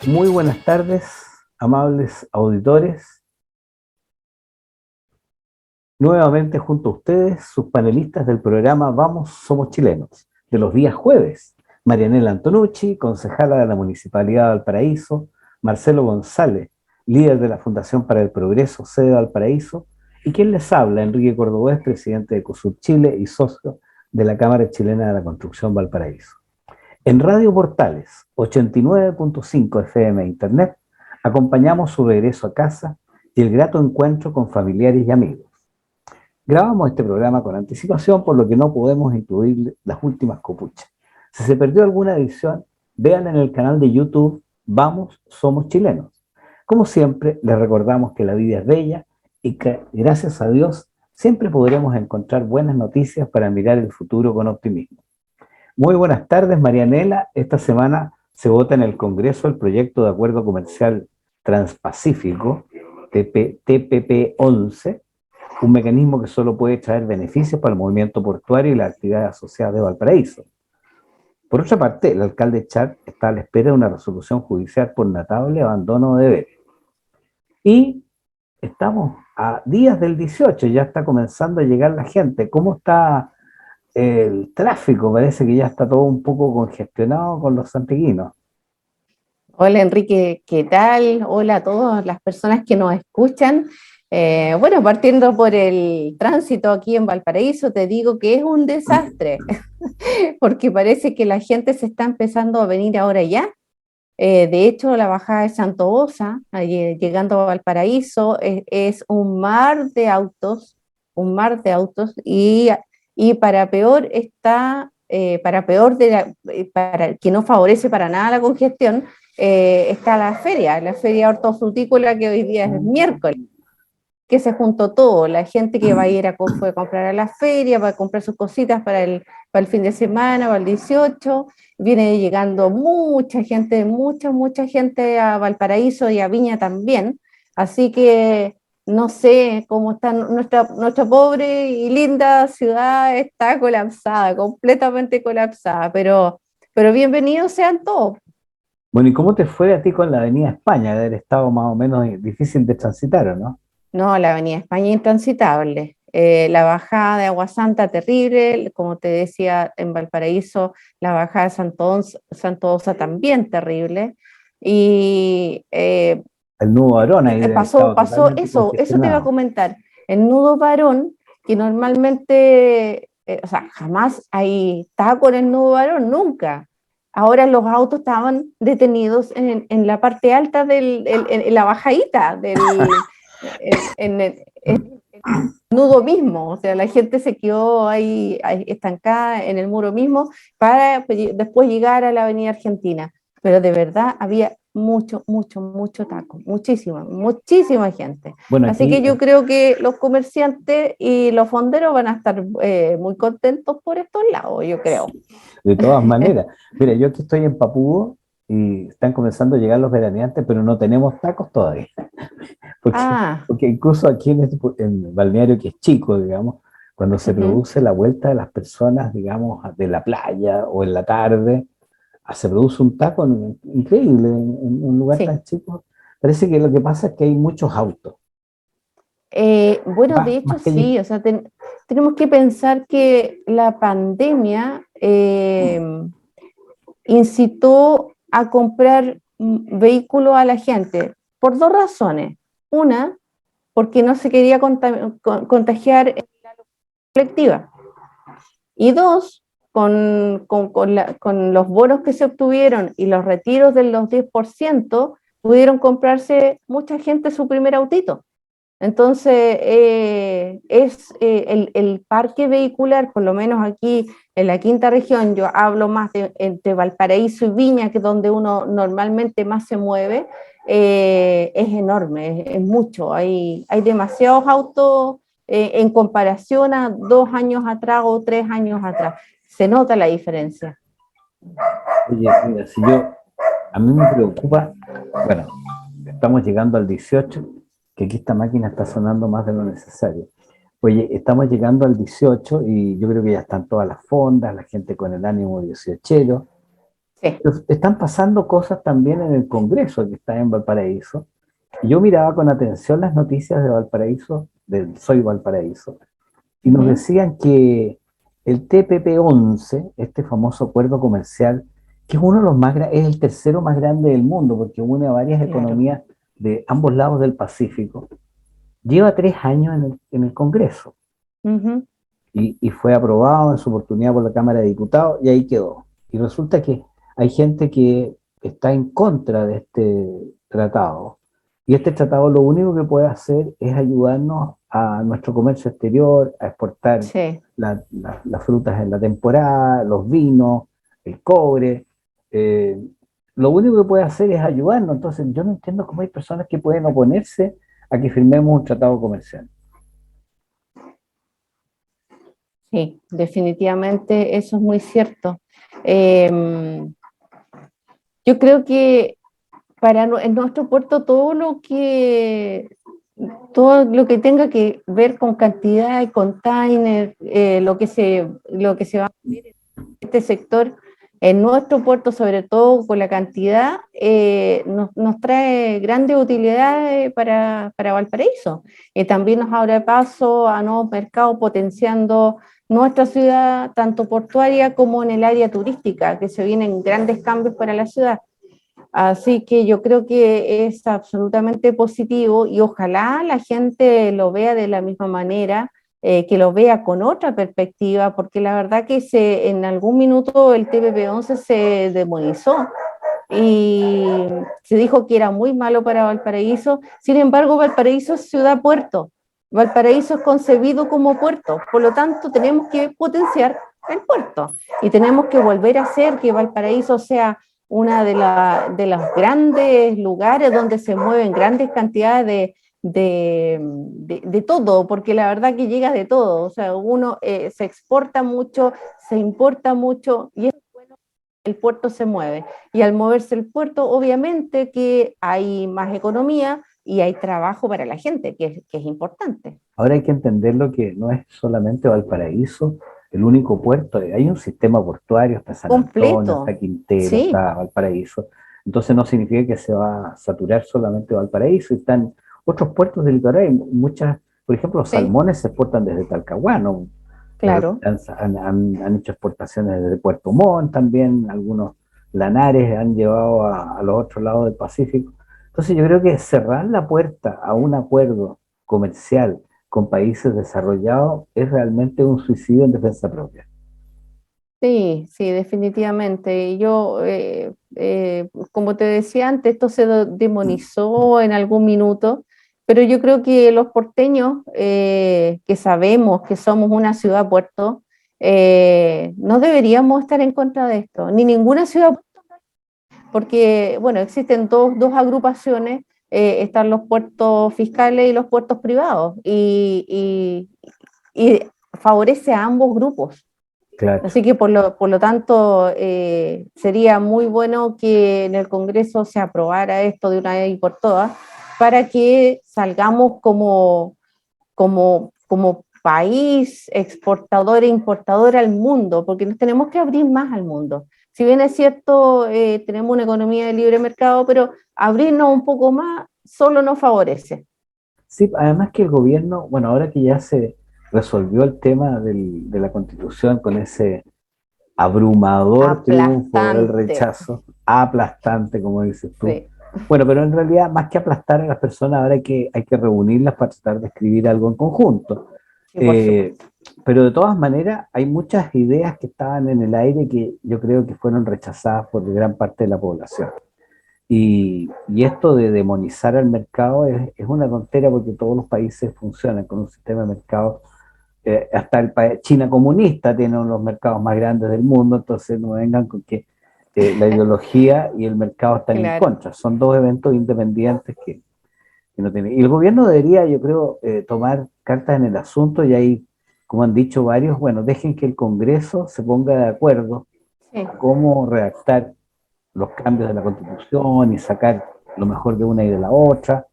Muy buenas tardes, amables auditores. Nuevamente junto a ustedes, sus panelistas del programa Vamos, Somos Chilenos, de los días jueves. Marianela Antonucci, concejala de la Municipalidad de Valparaíso, Marcelo González, líder de la Fundación para el Progreso, sede de Valparaíso, y quien les habla, Enrique Cordobés, presidente de COSUR Chile y socio de la Cámara Chilena de la Construcción Valparaíso. En Radio Portales 89.5 FM e Internet, acompañamos su regreso a casa y el grato encuentro con familiares y amigos. Grabamos este programa con anticipación, por lo que no podemos incluir las últimas copuchas. Si se perdió alguna edición, vean en el canal de YouTube Vamos, Somos Chilenos. Como siempre, les recordamos que la vida es bella y que, gracias a Dios, siempre podremos encontrar buenas noticias para mirar el futuro con optimismo. Muy buenas tardes, Marianela. Esta semana se vota en el Congreso el proyecto de acuerdo comercial transpacífico, TPP-11, un mecanismo que solo puede traer beneficios para el movimiento portuario y las actividades asociadas de Valparaíso. Por otra parte, el alcalde Char está a la espera de una resolución judicial por notable abandono de deberes. Y estamos a días del 18, ya está comenzando a llegar la gente. ¿Cómo está el tráfico? Parece que ya está todo un poco congestionado con los santiaguinos. Hola Enrique, ¿qué tal? Hola a todas las personas que nos escuchan. Bueno, partiendo por el tránsito aquí en Valparaíso, te digo que es un desastre, porque parece que la gente se está empezando a venir ahora ya. De hecho, la bajada de Santo Osa, llegando a Valparaíso, es un mar de autos, y para peor está, para que no favorece para nada la congestión, está la feria hortofrutícola, que hoy día es miércoles, que se juntó todo, la gente que va a ir fue a comprar a la feria, va a comprar sus cositas para el fin de semana, para el 18, viene llegando mucha gente a Valparaíso y a Viña también, así que no sé cómo está nuestra pobre y linda ciudad, está colapsada, completamente colapsada, pero bienvenidos sean todos. Bueno, ¿y cómo te fue a ti con la Avenida España? De haber estado más o menos difícil de transitar, ¿o no? No, la Avenida España intransitable. La bajada de Agua Santa terrible, como te decía, en Valparaíso, la bajada de Santo Osa también terrible. Y El nudo Arona ahí debe haber estado pasó totalmente eso te iba a congestionado. comentar. El nudo Varón, que normalmente, o sea, jamás hay taco en el nudo Varón, nunca. Ahora los autos estaban detenidos en la parte alta en la bajadita en el nudo mismo, o sea, la gente se quedó ahí estancada en el muro mismo para después llegar a la Avenida Argentina, pero de verdad había mucho taco, muchísima gente. Bueno, Así aquí, que yo creo que los comerciantes y los fonderos van a estar muy contentos por estos lados, yo creo. de todas maneras, mira, yo aquí estoy en Papudo y están comenzando a llegar los veraneantes, pero no tenemos tacos todavía. Porque, Ah, porque incluso aquí en Balneario, que es chico, digamos, cuando se uh-huh. produce la vuelta de las personas, digamos, de la playa o en la tarde, se produce un taco increíble en un lugar Sí. tan chico. Parece que lo que pasa es que hay muchos autos, Bueno, de más hecho que... sí, o sea, tenemos que pensar que la pandemia incitó a comprar vehículos a la gente por dos razones. Una, porque no se quería contagiar en la colectiva. Y dos, con los bonos que se obtuvieron y los retiros de los 10%, pudieron comprarse mucha gente su primer autito. Entonces, el parque vehicular, por lo menos aquí en la quinta región, yo hablo más entre Valparaíso y Viña, que es donde uno normalmente más se mueve, es enorme, es mucho. Hay demasiados autos en comparación a 2 años atrás o 3 años atrás. Se nota la diferencia. Oye, mira, a mí me preocupa, bueno, estamos llegando al 18, que aquí esta máquina está sonando más de lo necesario. Oye, estamos llegando al 18 y yo creo que ya están todas las fondas, la gente con el ánimo 18. Sí. Pero están pasando cosas también en el Congreso que está en Valparaíso. Yo miraba con atención las noticias de Valparaíso, del Soy Valparaíso, y nos Ujú. decían que el TPP-11, este famoso acuerdo comercial, que es uno de los es el tercero más grande del mundo, porque une a varias Claro. economías de ambos lados del Pacífico, lleva 3 años en el Congreso Ujú. y fue aprobado en su oportunidad por la Cámara de Diputados y ahí quedó. Y resulta que hay gente que está en contra de este tratado. Y este tratado lo único que puede hacer es ayudarnos a nuestro comercio exterior, a exportar Sí. las frutas en la temporada, los vinos, el cobre. eh, lo único que puede hacer es ayudarnos. Entonces yo no entiendo cómo hay personas que pueden oponerse a que firmemos un tratado comercial. Sí, definitivamente eso es muy cierto. Eh, yo creo que en nuestro puerto todo lo que tenga que ver con cantidad de containers, lo que se va a ver en este sector, en nuestro puerto, sobre todo con la cantidad, nos trae grandes utilidades para Valparaíso. También nos abre paso a nuevos mercados, potenciando nuestra ciudad, tanto portuaria como en el área turística, que se vienen grandes cambios para la ciudad. Así que yo creo que es absolutamente positivo y ojalá la gente lo vea de la misma manera, que lo vea con otra perspectiva, porque la verdad que en algún minuto el TPP-11 se demonizó y se dijo que era muy malo para Valparaíso. Sin embargo, Valparaíso es ciudad-puerto. Valparaíso es concebido como puerto, por lo tanto tenemos que potenciar el puerto y tenemos que volver a hacer que Valparaíso sea una de los grandes lugares donde se mueven grandes cantidades de todo, porque la verdad que llega de todo, o sea, uno se exporta mucho, se importa mucho y es bueno, el puerto se mueve. Y al moverse el puerto, obviamente que hay más economía y hay trabajo para la gente, que es importante. Ahora hay que entender lo que no es solamente Valparaíso, el único puerto, hay un sistema portuario, está San Antonio, está Completo, Quintero, sí, está Valparaíso, entonces no significa que se va a saturar solamente Valparaíso, están otros puertos del litoral, hay muchas, por ejemplo, los sí, salmones se exportan desde Talcahuano, claro. han hecho exportaciones desde Puerto Montt también, algunos lanares han llevado a los otros lados del Pacífico. Entonces yo creo que cerrar la puerta a un acuerdo comercial con países desarrollados es realmente un suicidio en defensa propia. Sí, sí, definitivamente. Yo, como te decía antes, esto se demonizó en algún minuto, pero yo creo que los porteños, que sabemos que somos una ciudad-puerto, no deberíamos estar en contra de esto, ni ninguna ciudad, porque, bueno, existen dos agrupaciones, están los puertos fiscales y los puertos privados, y favorece a ambos grupos. Claro. Así que por lo tanto sería muy bueno que en el Congreso se aprobara esto de una vez y por todas para que salgamos como país exportador e importador al mundo, porque nos tenemos que abrir más al mundo. Si bien es cierto, tenemos una economía de libre mercado, pero abrirnos un poco más solo nos favorece. Sí, además que el gobierno, bueno, ahora que ya se resolvió el tema de la constitución con ese abrumador triunfo del Aplastante. rechazo, aplastante, como dices tú. Sí, Bueno, pero en realidad, más que aplastar a las personas, ahora hay que reunirlas para tratar de escribir algo en conjunto. sí, por Eh, supuesto. pero de todas maneras, hay muchas ideas que estaban en el aire que yo creo que fueron rechazadas por gran parte de la población. Y esto de demonizar al mercado es una tontera porque todos los países funcionan con un sistema de mercado. Hasta China comunista tiene uno de los mercados más grandes del mundo, entonces no vengan con que la ideología y el mercado están en Claro. contra. Son dos eventos independientes que no tienen. Y el gobierno debería, yo creo, tomar cartas en el asunto y ahí, como han dicho varios, bueno, dejen que el Congreso se ponga de acuerdo Sí. a cómo redactar los cambios de la Constitución y sacar lo mejor de una y de la otra,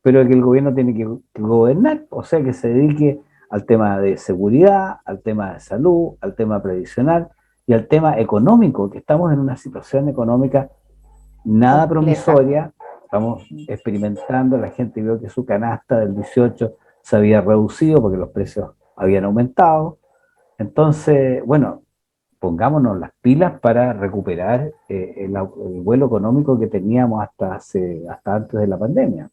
pero que el gobierno tiene que gobernar, o sea, que se dedique al tema de seguridad, al tema de salud, al tema previsional, y al tema económico, que estamos en una situación económica nada compleja. promisoria, estamos experimentando, la gente vio que su canasta del 18 se había reducido porque los precios habían aumentado. Entonces, bueno, pongámonos las pilas para recuperar el vuelo económico que teníamos hasta antes de la pandemia.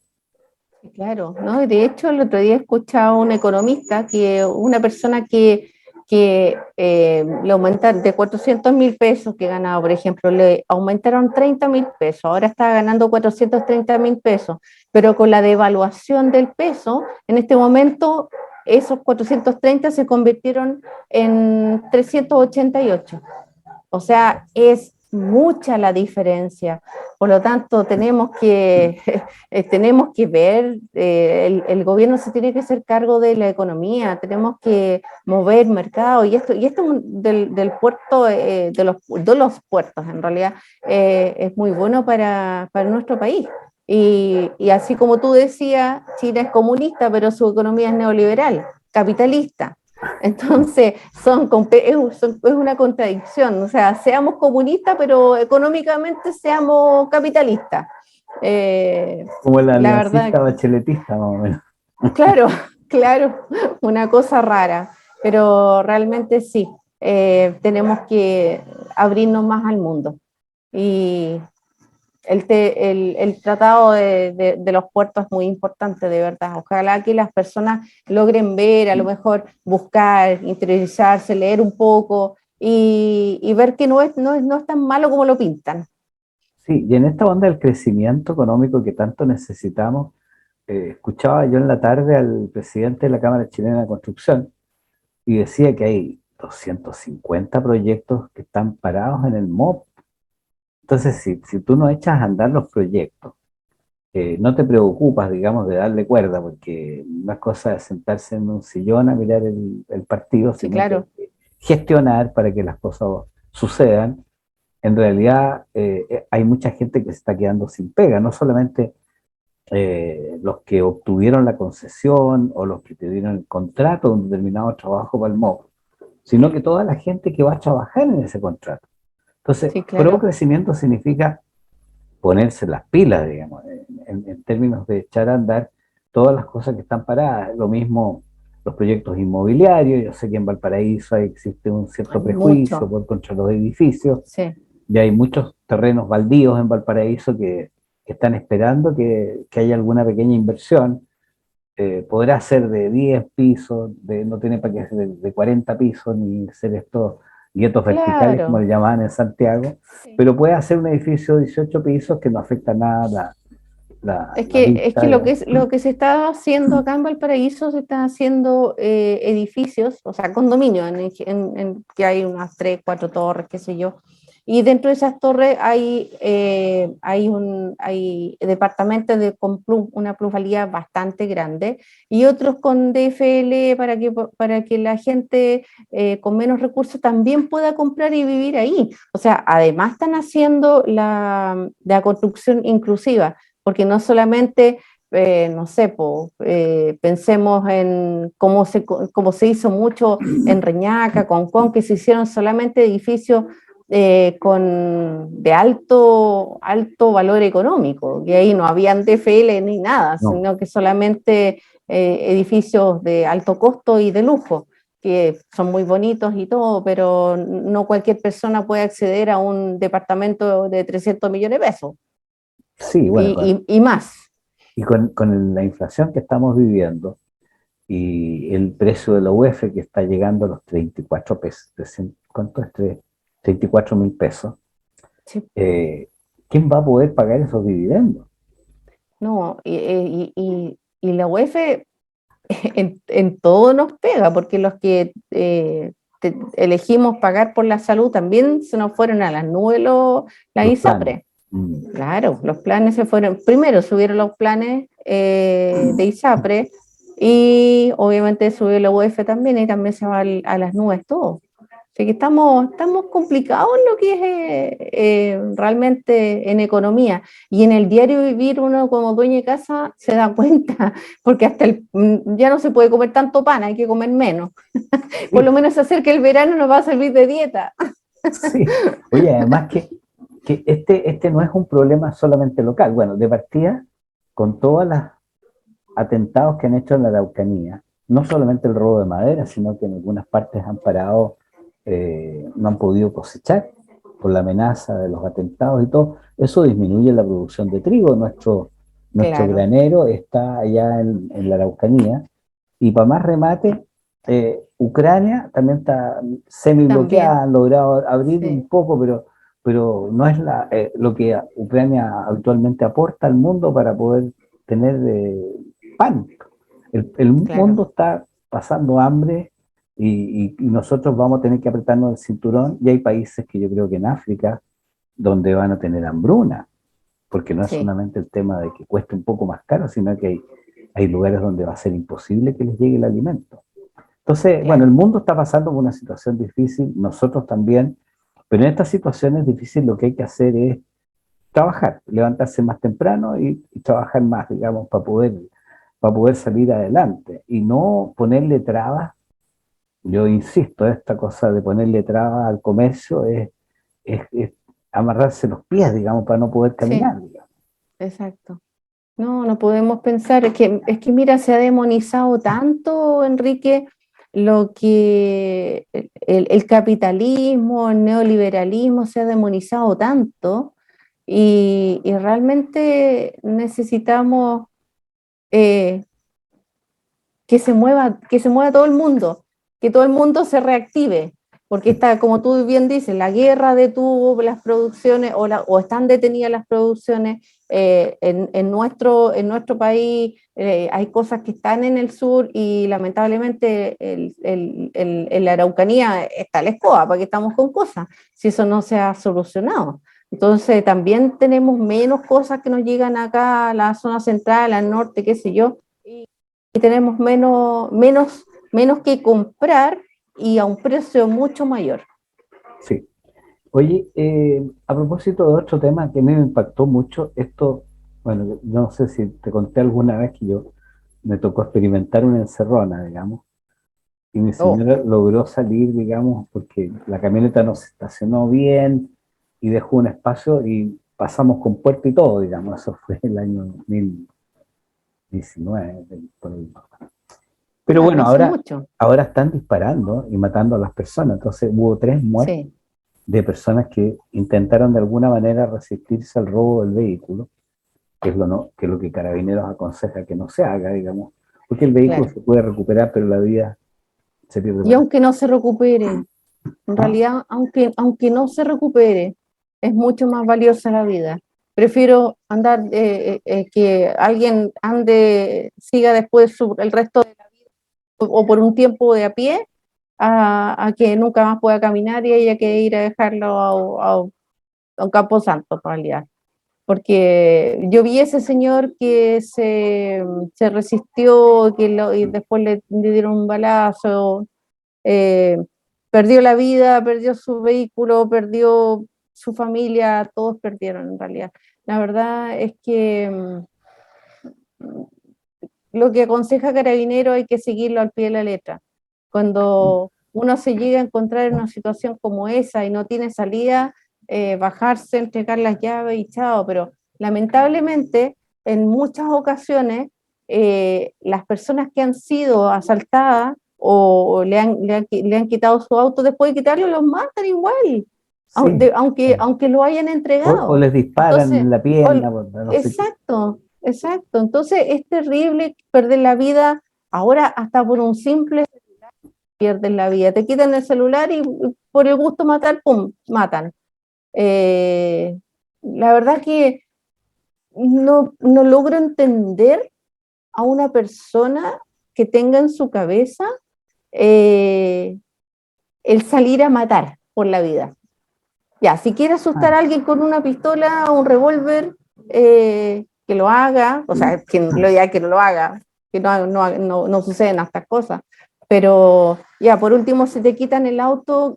Claro, ¿no? Y de hecho, el otro día escuchaba a un economista, que una persona que le aumentaron de 400.000 pesos que ganaba, por ejemplo, le aumentaron 30.000 pesos, ahora está ganando 430.000 pesos, pero con la devaluación del peso, en este momento esos 430 se convirtieron en 388. O sea, es mucha la diferencia. Por lo tanto, tenemos que ver, el gobierno se tiene que hacer cargo de la economía, tenemos que mover mercado, y esto del puerto, de los puertos, en realidad, es muy bueno para nuestro país. Y así como tú decías, China es comunista, pero su economía es neoliberal, capitalista. Entonces, es una contradicción, o sea, seamos comunistas, pero económicamente seamos capitalistas. Como el La verdad, aliancista bacheletista, más o menos. claro, claro, una cosa rara, pero realmente sí, tenemos que abrirnos más al mundo. Y el tratado de los puertos es muy importante, de verdad. Ojalá que las personas logren ver, a lo mejor buscar, interiorizarse, leer un poco y ver que no es tan malo como lo pintan. Sí, y en esta onda del crecimiento económico que tanto necesitamos, escuchaba yo en la tarde al presidente de la Cámara Chilena de Construcción y decía que hay 250 proyectos que están parados en el MOP. Entonces, si tú no echas a andar los proyectos, no te preocupas, digamos, de darle cuerda, porque no es cosa de sentarse en un sillón a mirar el partido, Sí, sino que hay claro, que gestionar para que las cosas sucedan. En realidad, hay mucha gente que se está quedando sin pega, no solamente los que obtuvieron la concesión o los que tuvieron el contrato de un determinado trabajo para el MOP, sino que toda la gente que va a trabajar en ese contrato. Entonces, sí, pro claro. crecimiento significa ponerse las pilas, digamos, en términos de echar a andar todas las cosas que están paradas. Lo mismo los proyectos inmobiliarios. Yo sé que en Valparaíso existe un cierto prejuicio Mucho, contra los edificios. sí. Ya hay muchos terrenos baldíos en Valparaíso que están esperando que haya alguna pequeña inversión. Podrá ser de 10 pisos, no tiene para qué ser de 40 pisos, ni ser estos guetos verticales, como Claro. le llamaban en Santiago, Sí. pero puede hacer un edificio de 18 pisos que no afecta nada la Es que vista. lo que se está haciendo acá en Valparaíso, se está haciendo edificios, o sea, condominios, que hay unas 3, 4 torres, qué sé yo. Y dentro de esas torres hay departamentos con una plusvalía bastante grande y otros con DFL para que la gente con menos recursos también pueda comprar y vivir ahí. O sea, además están haciendo la construcción inclusiva, porque no solamente, no sé, pensemos en cómo se hizo mucho en Reñaca, Concón, que se hicieron solamente edificios de alto valor económico, y ahí no habían DFL ni nada, No, sino que solamente edificios de alto costo y de lujo, que son muy bonitos y todo, pero no cualquier persona puede acceder a un departamento de 300 millones de pesos sí, bueno, y más. con la inflación que estamos viviendo y el precio de la UF que está llegando a los 34 pesos, ¿cuánto es? 34.000 pesos. Sí, eh, ¿Quién va a poder pagar esos dividendos? no, y la UEF en todo nos pega, porque los que elegimos pagar por la salud también se nos fueron a las nubes la Los planes. ISAPRE. Mm. Claro, los planes se fueron, primero subieron los planes de ISAPRE y obviamente subió la UEF también y también se va a las nubes todo. Así que estamos complicados en lo que es realmente en economía. Y en el diario vivir uno como dueño de casa se da cuenta, porque ya no se puede comer tanto pan, hay que comer menos. Por lo Sí, menos se acerca el verano, nos va a servir de dieta. Sí, oye, además que este no es un problema solamente local. Bueno, de partida, con todos los atentados que han hecho en la Araucanía, no solamente el robo de madera, sino que en algunas partes han parado, no han podido cosechar por la amenaza de los atentados y todo, eso disminuye la producción de trigo. Nuestro Claro, granero está allá en la Araucanía y para más remate, Ucrania también está semi bloqueada, también, han logrado abrir un sí, poco, pero no es lo que Ucrania actualmente aporta al mundo para poder tener pan. El claro, mundo está pasando hambre y nosotros vamos a tener que apretarnos el cinturón y hay países que yo creo que en África donde van a tener hambruna, porque no es sí, solamente el tema de que cueste un poco más caro, sino que hay lugares donde va a ser imposible que les llegue el alimento. Entonces, bueno, el claro, mundo está pasando por una situación difícil, nosotros también, pero en estas situaciones difíciles lo que hay que hacer es trabajar, levantarse más temprano y trabajar más, digamos, para poder salir adelante y no ponerle trabas. Yo insisto, esta cosa de ponerle trabas al comercio es amarrarse los pies, digamos, para no poder sí, caminar, digamos. exacto. No, no podemos pensar, es que mira, se ha demonizado tanto, Enrique, lo que el capitalismo, el neoliberalismo se ha demonizado tanto y realmente necesitamos eh, que se mueva todo el mundo, que todo el mundo se reactive, porque Sí, está, como tú bien dices, la guerra detuvo las producciones o están detenidas las producciones. En nuestro país hay cosas que están en el sur y lamentablemente en la Araucanía está la escoba, para que estamos con cosas, si eso no se ha solucionado. Entonces también tenemos menos cosas que nos llegan acá a la zona central, al norte, qué sé yo, y tenemos menos que comprar y a un precio mucho mayor. sí. Oye, a propósito de otro tema que a mí me impactó mucho, esto, bueno, yo no sé si te conté alguna vez que yo me tocó experimentar una encerrona, digamos, y mi Oh, señora logró salir, digamos, porque la camioneta no se estacionó bien y dejó un espacio y pasamos con puerta y todo, digamos, eso fue el año 2019, por ahí. Pero claro, bueno, hace mucho. ahora están disparando y matando a las personas, entonces hubo 3 muertes Sí, de personas que intentaron de alguna manera resistirse al robo del vehículo, que es lo, no, que es lo que Carabineros aconseja que no se haga, digamos, porque el vehículo claro. se puede recuperar, pero la vida se pierde Y para aunque no se recupere, en ¿Ah? realidad, aunque no se recupere, es mucho más valiosa la vida. Prefiero andar, que alguien siga después el resto de la vida o por un tiempo de a pie, a que nunca más pueda caminar y haya que ir a dejarlo a un camposanto, en realidad. Porque yo vi ese señor que se resistió y después le dieron un balazo, eh, perdió la vida, perdió su vehículo, perdió su familia, todos perdieron en realidad. La verdad es que lo que aconseja Carabinero hay que seguirlo al pie de la letra. Cuando uno se llega a encontrar en una situación como esa y no tiene salida, bajarse, entregar las llaves y chao, pero lamentablemente en muchas ocasiones las personas que han sido asaltadas o le han quitado su auto, después de quitarlo los matan igual, Sí, aunque lo hayan o entregado. les disparan Entonces, en la pierna, no sé qué. exacto, exacto. Entonces es terrible perder la vida. Ahora hasta por un simple pierdes la vida. Te quitan el celular y por el gusto matar, ¡pum!, matan. Eh, la verdad que no logro entender a una persona que tenga en su cabeza eh, el salir a matar por la vida. Ya, si quiere asustar a Ah, alguien con una pistola o un revólver, que lo haga, o sea, que lo diga que no lo haga, que no suceden estas cosas. Pero ya, por último, si te quitan el auto,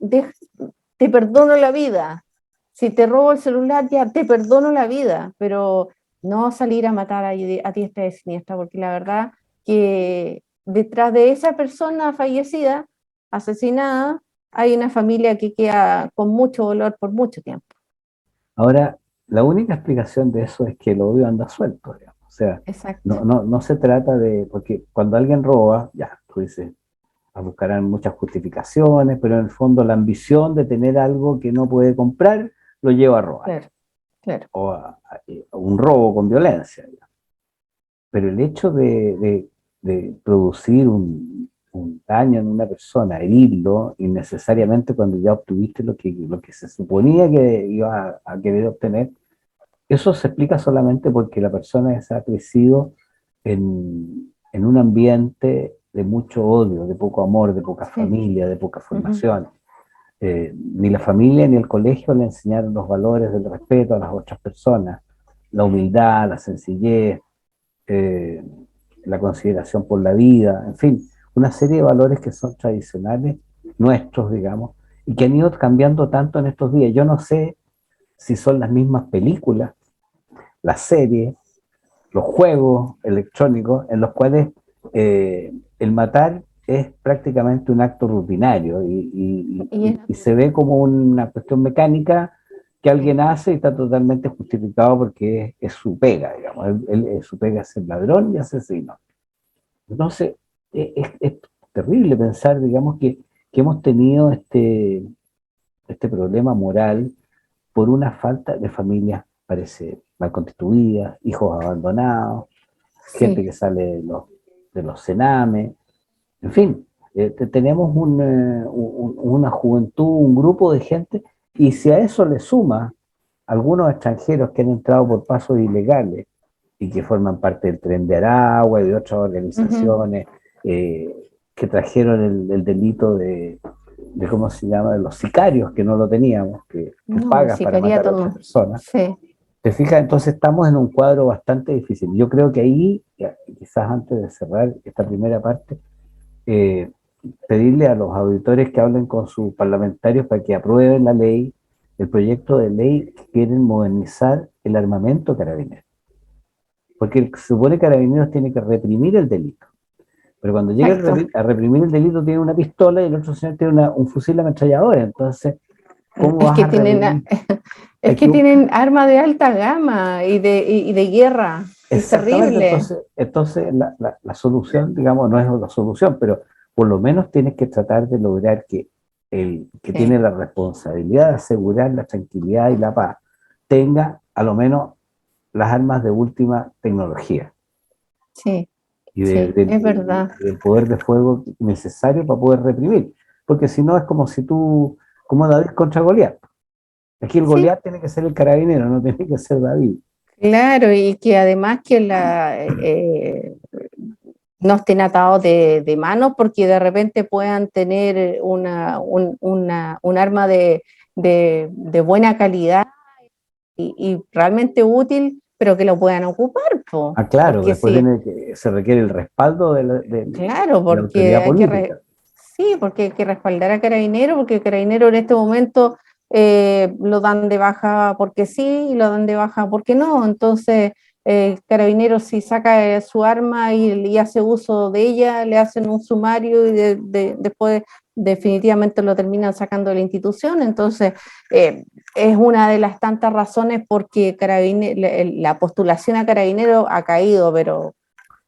te perdono la vida. Si te robo el celular, ya te perdono la vida, pero no salir a matar a diestra y siniestra, porque la verdad que detrás de esa persona fallecida, asesinada, hay una familia que queda con mucho dolor por mucho tiempo. Ahora, la única explicación de eso es que el odio anda suelto, digamos. O sea, Exacto. no se trata de, porque cuando alguien roba, ya, tú dices, buscarán muchas justificaciones, pero en el fondo la ambición de tener algo que no puede comprar lo lleva a robar, Claro, claro. o a un robo con violencia, digamos. Pero el hecho de producir un daño en una persona, herirlo innecesariamente cuando ya obtuviste lo que se suponía que iba a querer obtener, eso se explica solamente porque la persona esa ha crecido en un ambiente de mucho odio, de poco amor, de poca Sí. familia, de poca formación. Ni la familia ni el colegio le enseñaron los valores del respeto a las otras personas, la humildad, la sencillez, eh, la consideración por la vida, en fin, una serie de valores que son tradicionales, nuestros, digamos, y que han ido cambiando tanto en estos días. Yo no sé si son las mismas películas, las series, los juegos electrónicos en los cuales el matar es prácticamente un acto rutinario y se ve como una cuestión mecánica que alguien hace y está totalmente justificado porque es su pega, digamos. Su pega es ser ladrón y asesino. Entonces, es terrible pensar, digamos, que hemos tenido este problema moral por una falta de familias, parece, mal constituidas, hijos abandonados, gente Sí. que sale de los cenames, en fin, tenemos una juventud, un grupo de gente, y si a eso le suma algunos extranjeros que han entrado por pasos ilegales y que forman parte del Tren de Aragua y de otras organizaciones eh, que trajeron el delito de, ¿cómo se llama?, de los sicarios, que no lo teníamos, que tú No, el pagas para matar a sicariato otra no. persona. Sí. ¿Te fijas? Entonces estamos en un cuadro bastante difícil. Yo creo que ahí, quizás antes de cerrar esta primera parte, eh, pedirle a los auditores que hablen con sus parlamentarios para que aprueben la ley, el proyecto de ley que quieren modernizar el armamento carabinero. Porque se supone que Carabineros tiene que reprimir el delito. Pero cuando llega Exacto. a reprimir el delito tiene una pistola y el otro señor tiene un fusil ametralladora. Entonces, ¿cómo Es vas que a tienen, reprimir? es Hay que que, tienen armas de alta gama y de guerra. Es exactamente, terrible. entonces la solución, digamos, no es la solución, pero por lo menos tienes que tratar de lograr que el que Sí, tiene la responsabilidad de asegurar la tranquilidad y la paz tenga a lo menos las armas de última tecnología sí, y sí, es verdad. del poder de fuego necesario para poder reprimir. Porque si no es como si tú, como David contra Goliat. Aquí el Sí, Goliat tiene que ser el carabinero, no tiene que ser David. claro, y que además que no estén atados de manos porque de repente puedan tener un arma de buena calidad y realmente útil, pero que lo puedan ocupar, po. Ah, claro, Porque después sí, tiene que, se requiere el respaldo claro, de la porque autoridad hay que, política. sí, porque hay que respaldar a Carabineros, porque Carabineros en este momento lo dan de baja porque sí y lo dan de baja porque no. Entonces, Carabineros si saca su arma y hace uso de ella, le hacen un sumario y después definitivamente lo terminan sacando de la institución. Entonces, es una de las tantas razones porque la postulación a Carabineros ha caído, pero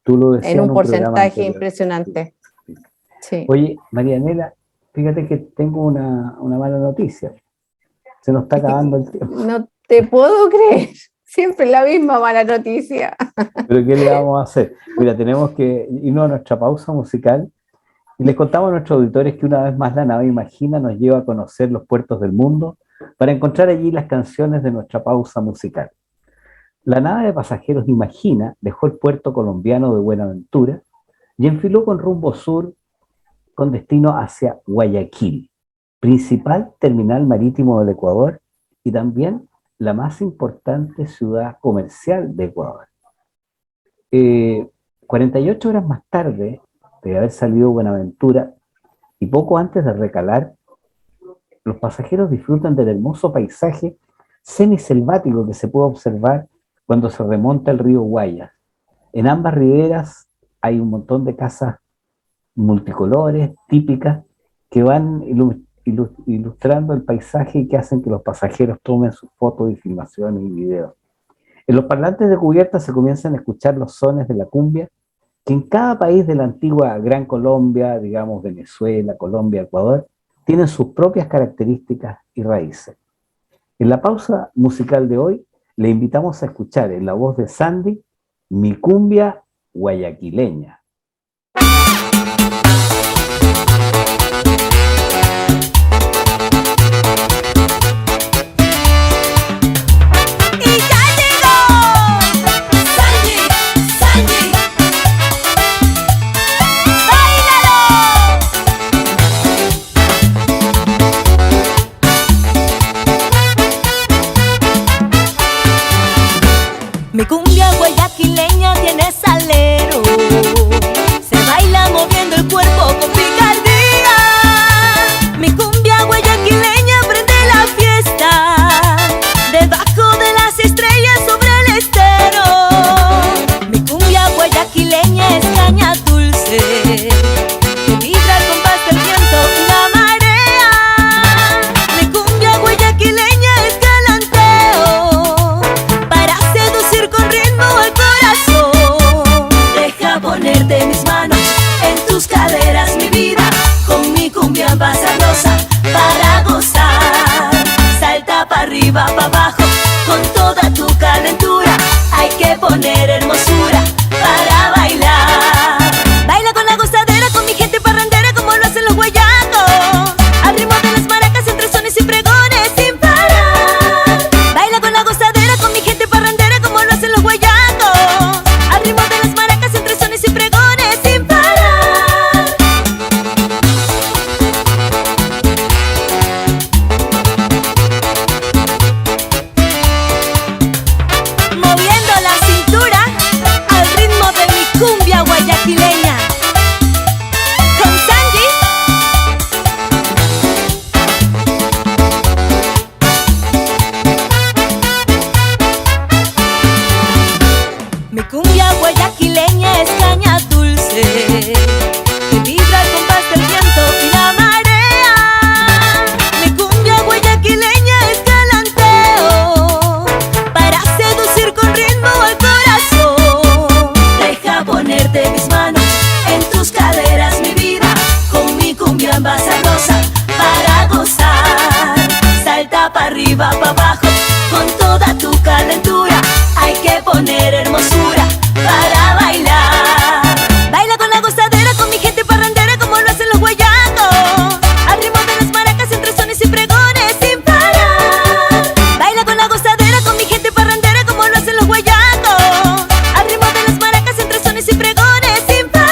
Tú lo en decías un en un programa porcentaje anterior. Sí, impresionante. sí. Sí. Oye, Marianela, fíjate que tengo una mala noticia. Se nos está Es que acabando el tiempo. no te puedo creer. Siempre la misma mala noticia. Pero ¿qué le vamos a hacer? Mira, tenemos que irnos a nuestra pausa musical y les contamos a nuestros auditores que una vez más la nave Imagina nos lleva a conocer los puertos del mundo para encontrar allí las canciones de nuestra pausa musical. La nave de pasajeros Imagina dejó el puerto colombiano de Buenaventura y enfiló con rumbo sur con destino hacia Guayaquil, principal terminal marítimo del Ecuador y también la más importante ciudad comercial de Ecuador. 48 horas más tarde de haber salido Buenaventura y poco antes de recalar, los pasajeros disfrutan del hermoso paisaje semiselvático que se puede observar cuando se remonta el río Guayas. En ambas riberas hay un montón de casas multicolores, típicas, que van ilustrando el paisaje que hacen que los pasajeros tomen sus fotos y filmaciones y videos. En los parlantes de cubierta se comienzan a escuchar los sones de la cumbia, que en cada país de la antigua Gran Colombia, digamos Venezuela, Colombia, Ecuador, tienen sus propias características y raíces. En la pausa musical de hoy, le invitamos a escuchar en la voz de Sandy, Mi cumbia guayaquileña. Mi cumbia guayaquileña tiene salero, se baila moviendo el cuerpo con picardía. Mi cumbia guayaquileña prende la fiesta, debajo de las estrellas sobre el estero. Mi cumbia guayaquileña es caña dulce, que vibra al compás del viento y la marea. Mi cumbia guayaquileña es galanteo, para seducir con ritmo al corazón. Deja ponerte mis manos en tus caderas, mi vida, con mi cumbia pasarrosa para gozar. Salta pa' arriba, pa' abajo, con toda tu calentura. Hay que poner hermosura para bailar. Baila con la gozadera, con mi gente parrandera, como lo hacen los guayacos, al ritmo de las maracas, entre sones y pregones sin parar. Baila con la gozadera, con mi gente parrandera, como lo hacen los guayacos, al ritmo de las maracas, entre sones y pregones sin parar. Moviendo la cintura al ritmo de mi cumbia guayaquileña. Con Sandy. Mi cumbia guayaquileña es caña dulce, que vibra al compás del viento y la marea. Mi cumbia guayaquileña es galanteo, para seducir con ritmo al corazón. Deja ponerte mis manos en tus caderas, mi vida, con mi cumbia pasarrosa para gozar. Salta pa' arriba, pa' abajo, con toda tu calentura. Hay que poner hermosura para bailar. Baila con la gozadera, con mi gente parrandera, como lo hacen los guayacos, al ritmo de las maracas, entre sones y pregones sin parar. Baila con la gozadera, con mi gente parrandera, como lo hacen los guayacos, al ritmo de las maracas, entre sones y pregones sin parar.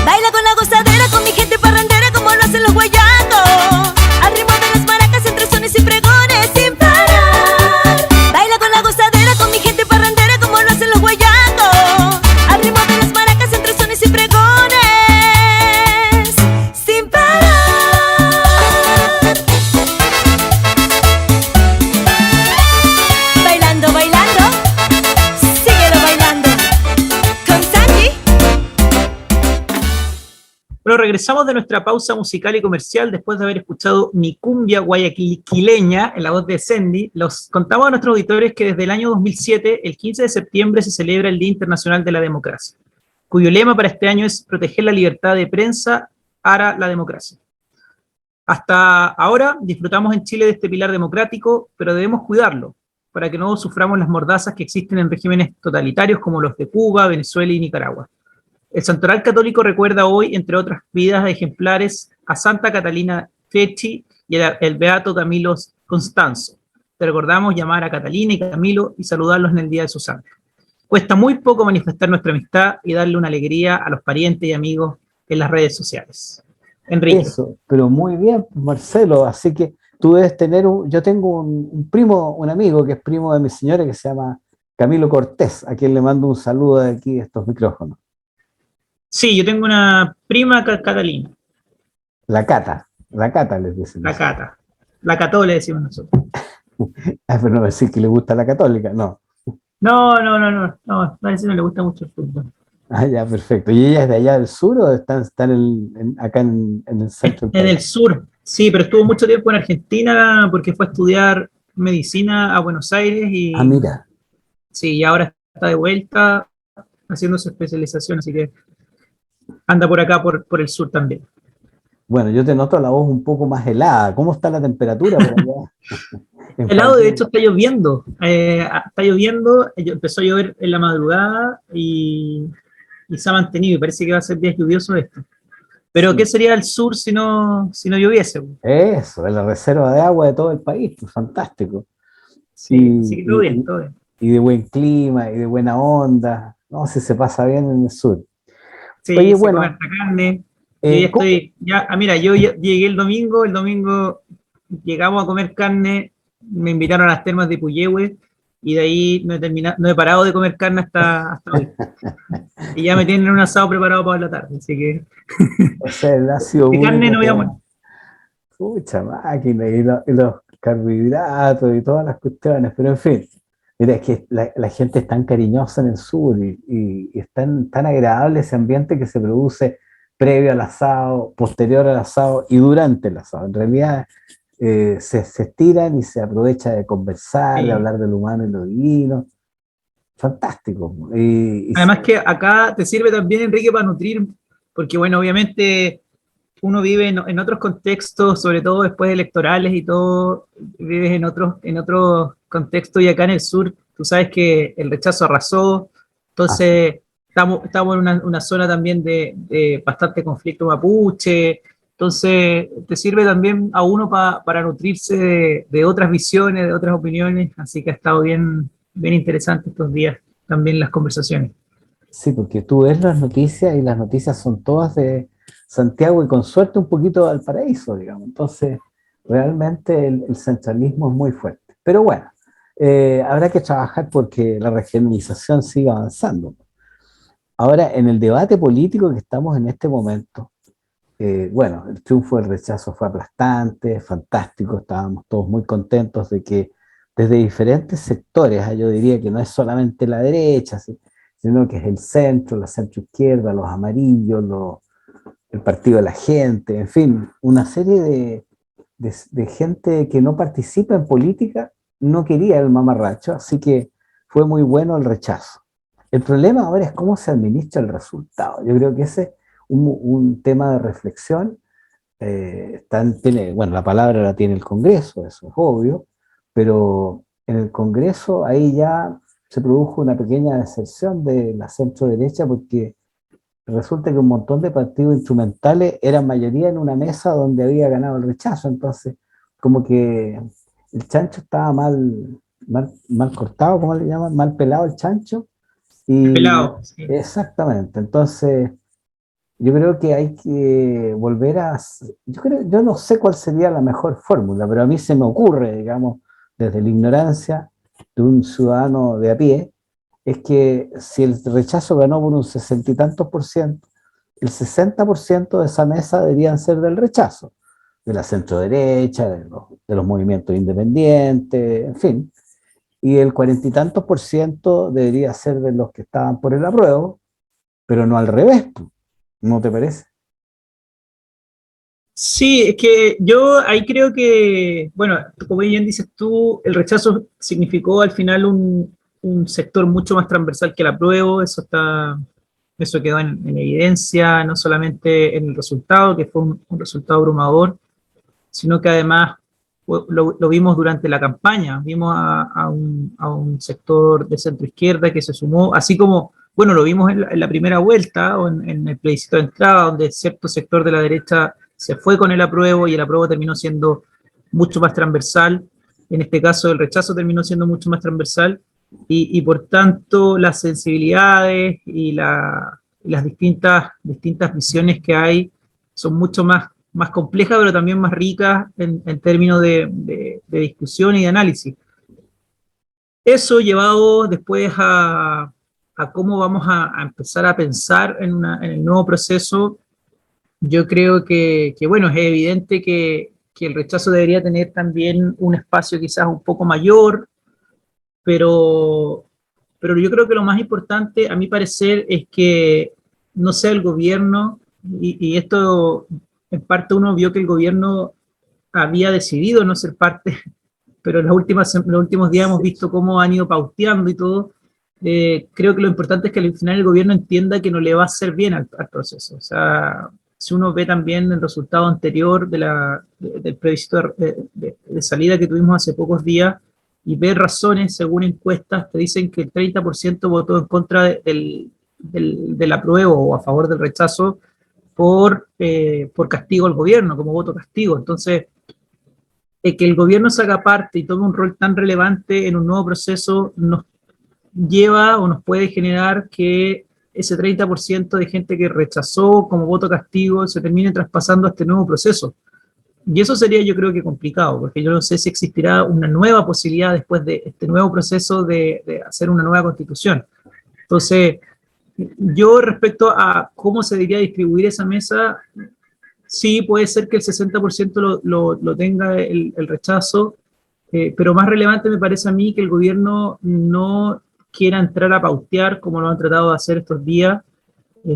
Baila con la gozadera, con mi gente parrandera, como lo hacen los guayacos, al ritmo de las maracas, entre sones y pregones sin parar. Baila con la gozadera, con mi gente parrandera, como lo hacen los guayacos, al ritmo de las maracas, entre sones y pregones sin parar. Bailando, bailando, síguelo bailando. Con Sandy. Bueno, regresamos de nuestra pausa musical y comercial después de haber escuchado Mi cumbia guayaquileña en la voz de Sandy. Los contamos a nuestros auditores que desde el año 2007, el 15 de septiembre, se celebra el Día Internacional de la Democracia, cuyo lema para este año es proteger la libertad de prensa para la democracia. Hasta ahora disfrutamos en Chile de este pilar democrático, pero debemos cuidarlo para que no suframos las mordazas que existen en regímenes totalitarios como los de Cuba, Venezuela y Nicaragua. El Santoral Católico recuerda hoy, entre otras vidas ejemplares, a Santa Catalina Fecci y el beato Camilo Constanzo. Te recordamos llamar a Catalina y Camilo y saludarlos en el día de su santo. Cuesta muy poco manifestar nuestra amistad y darle una alegría a los parientes y amigos en las redes sociales. Enrique. Eso, pero muy bien, Marcelo, así que tú debes tener yo tengo un primo, un amigo que es primo de mi señora que se llama Camilo Cortés, a quien le mando un saludo de aquí de estos micrófonos. Sí, yo tengo una prima Catalina, La Cata les dicen. la Cata. La Cató le decimos nosotros. Ah, pero no va a decir que le gusta la Católica, no. No, a veces no le gusta mucho el fútbol. Ah, ya, perfecto. ¿Y ella es de allá del sur o están acá en el centro del En país? el sur, sí, pero estuvo mucho tiempo en Argentina porque fue a estudiar medicina a Buenos Aires Ah, y mira. sí, y ahora está de vuelta haciendo su especialización, así que anda por acá, por el sur también. Bueno, yo te noto la voz un poco más helada. ¿Cómo está la temperatura por allá en El lado, de Falcón? hecho, está lloviendo, empezó a llover en la madrugada y se ha mantenido, y parece que va a ser días lluviosos esto. Pero ¿qué Sí, sería el sur si no lloviese? eso, es la reserva de agua de todo el país, pues, fantástico. Y, Sí, así que todo bien, y- todo bien. y de buen clima y de buena onda. No sé si se pasa bien en el sur. Oye, Sí, se come bueno, harta carne. Yo ya ¿cómo? estoy, mira, yo ya llegué el domingo llegamos a comer carne, me invitaron a las termas de Puyehue y de ahí no he parado de comer carne hasta hoy. Y ya me tienen un asado preparado para la tarde, así que O sea, el ácido de carne úrico no voy te a da morir. mucha máquina y los carbohidratos y todas las cuestiones, pero en fin. Mira, es que la gente es tan cariñosa en el sur y es tan agradable ese ambiente que se produce previo al asado, posterior al asado y durante el asado. En realidad se estiran y se aprovecha de conversar, de Sí. hablar del humano y lo divino. Fantástico. Y Además que acá te sirve también, Enrique, para nutrir, porque bueno, obviamente uno vive en otros contextos, sobre todo después electorales y todo, vives en otros contextos y acá en el sur, tú sabes que el rechazo arrasó, así, entonces estamos en una zona también de bastante conflicto mapuche, entonces te sirve también a uno para nutrirse de otras visiones, de otras opiniones, así que ha estado bien, bien interesante estos días también las conversaciones. sí, porque tú ves las noticias y las noticias son todas de Santiago y con suerte un poquito de Valparaíso, digamos. Entonces, realmente el centralismo es muy fuerte. Pero bueno, habrá que trabajar porque la regionalización siga avanzando. Ahora, en el debate político que estamos en este momento, bueno, el triunfo del rechazo fue aplastante, fantástico, estábamos todos muy contentos de que desde diferentes sectores, yo diría que no es solamente la derecha, sino que es el centro, la centroizquierda, los amarillos, el partido de la gente, en fin, una serie de gente que no participa en política no quería el mamarracho, así que fue muy bueno el rechazo. El problema ahora es cómo se administra el resultado. Yo creo que ese es un tema de reflexión. Bueno, la palabra la tiene el Congreso, eso es obvio, pero en el Congreso ahí ya se produjo una pequeña deserción de la centro derecha porque resulta que un montón de partidos instrumentales eran mayoría en una mesa donde había ganado el rechazo, entonces como que el chancho estaba mal cortado, ¿cómo le llaman? Mal pelado el chancho, y Pelado, sí. exactamente, entonces yo creo que hay que volver yo no sé cuál sería la mejor fórmula, pero a mí se me ocurre, digamos, desde la ignorancia de un ciudadano de a pie, es que si el rechazo ganó por un 60 y tantos por ciento, el 60% de esa mesa deberían ser del rechazo, de la centroderecha, de los movimientos independientes, en fin, y el 40 y tantos por ciento debería ser de los que estaban por el apruebo, pero no al revés, ¿no te parece? Sí, es que yo ahí creo que, bueno, como bien dices tú, el rechazo significó al final un sector mucho más transversal que el apruebo, eso quedó en evidencia, no solamente en el resultado, que fue un resultado abrumador, sino que además lo vimos durante la campaña, vimos a un sector de centro izquierda que se sumó, así como, bueno, lo vimos en la primera vuelta o en el plebiscito de entrada, donde cierto sector de la derecha se fue con el apruebo y el apruebo terminó siendo mucho más transversal. En este caso, el rechazo terminó siendo mucho más transversal y por tanto las sensibilidades y las distintas visiones que hay son mucho más complejas, pero también más ricas en términos de discusión y de análisis. Eso llevado después a cómo vamos a empezar a pensar en el nuevo proceso, yo creo que, bueno, es evidente que el rechazo debería tener también un espacio quizás un poco mayor, pero, pero yo creo que lo más importante, a mi parecer, es que no sea el gobierno, y esto en parte uno vio que el gobierno había decidido no ser parte, pero en los últimos días hemos visto cómo han ido pauteando y todo. Creo que lo importante es que al final el gobierno entienda que no le va a hacer bien al proceso. O sea, si uno ve también el resultado anterior del plebiscito de salida que tuvimos hace pocos días y ve razones, según encuestas, te dicen que el 30% votó en contra del apruebo o a favor del rechazo por castigo al gobierno, como voto castigo. Entonces, que el gobierno se haga parte y tome un rol tan relevante en un nuevo proceso nos lleva o nos puede generar que ese 30% de gente que rechazó como voto castigo se termine traspasando a este nuevo proceso. Y eso sería, yo creo que complicado, porque yo no sé si existirá una nueva posibilidad después de este nuevo proceso de hacer una nueva constitución. Entonces, yo respecto a cómo se debería distribuir esa mesa, sí puede ser que el 60% lo tenga el rechazo, pero más relevante me parece a mí que el gobierno no quiera entrar a pautear como lo han tratado de hacer estos días,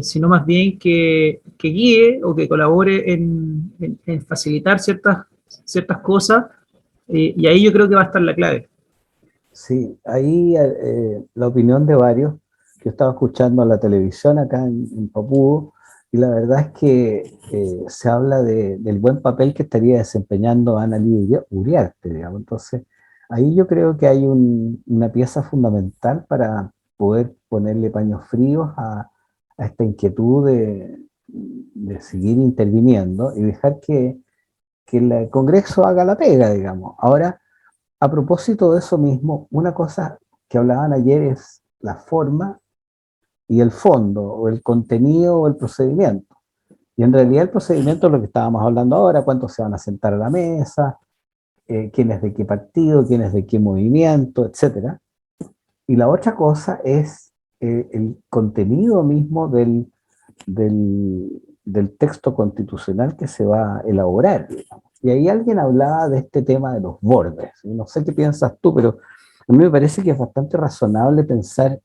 sino más bien que guíe o que colabore en facilitar ciertas cosas, y ahí yo creo que va a estar la clave. Sí, ahí la opinión de varios que estaba escuchando en la televisión acá en Papudo, y la verdad es que se habla del buen papel que estaría desempeñando Ana Lidia Uriarte, digamos. Entonces, ahí yo creo que hay una pieza fundamental para poder ponerle paños fríos a esta inquietud de seguir interviniendo y dejar que el Congreso haga la pega, digamos. Ahora, a propósito de eso mismo, una cosa que hablaban ayer es la forma y el fondo, o el contenido o el procedimiento. Y en realidad el procedimiento es lo que estábamos hablando ahora: cuántos se van a sentar a la mesa, quién es de qué partido, quién es de qué movimiento, etcétera. Y la otra cosa es el contenido mismo del texto constitucional que se va a elaborar, digamos. Y ahí alguien hablaba de este tema de los bordes. No sé qué piensas tú, pero a mí me parece que es bastante razonable pensar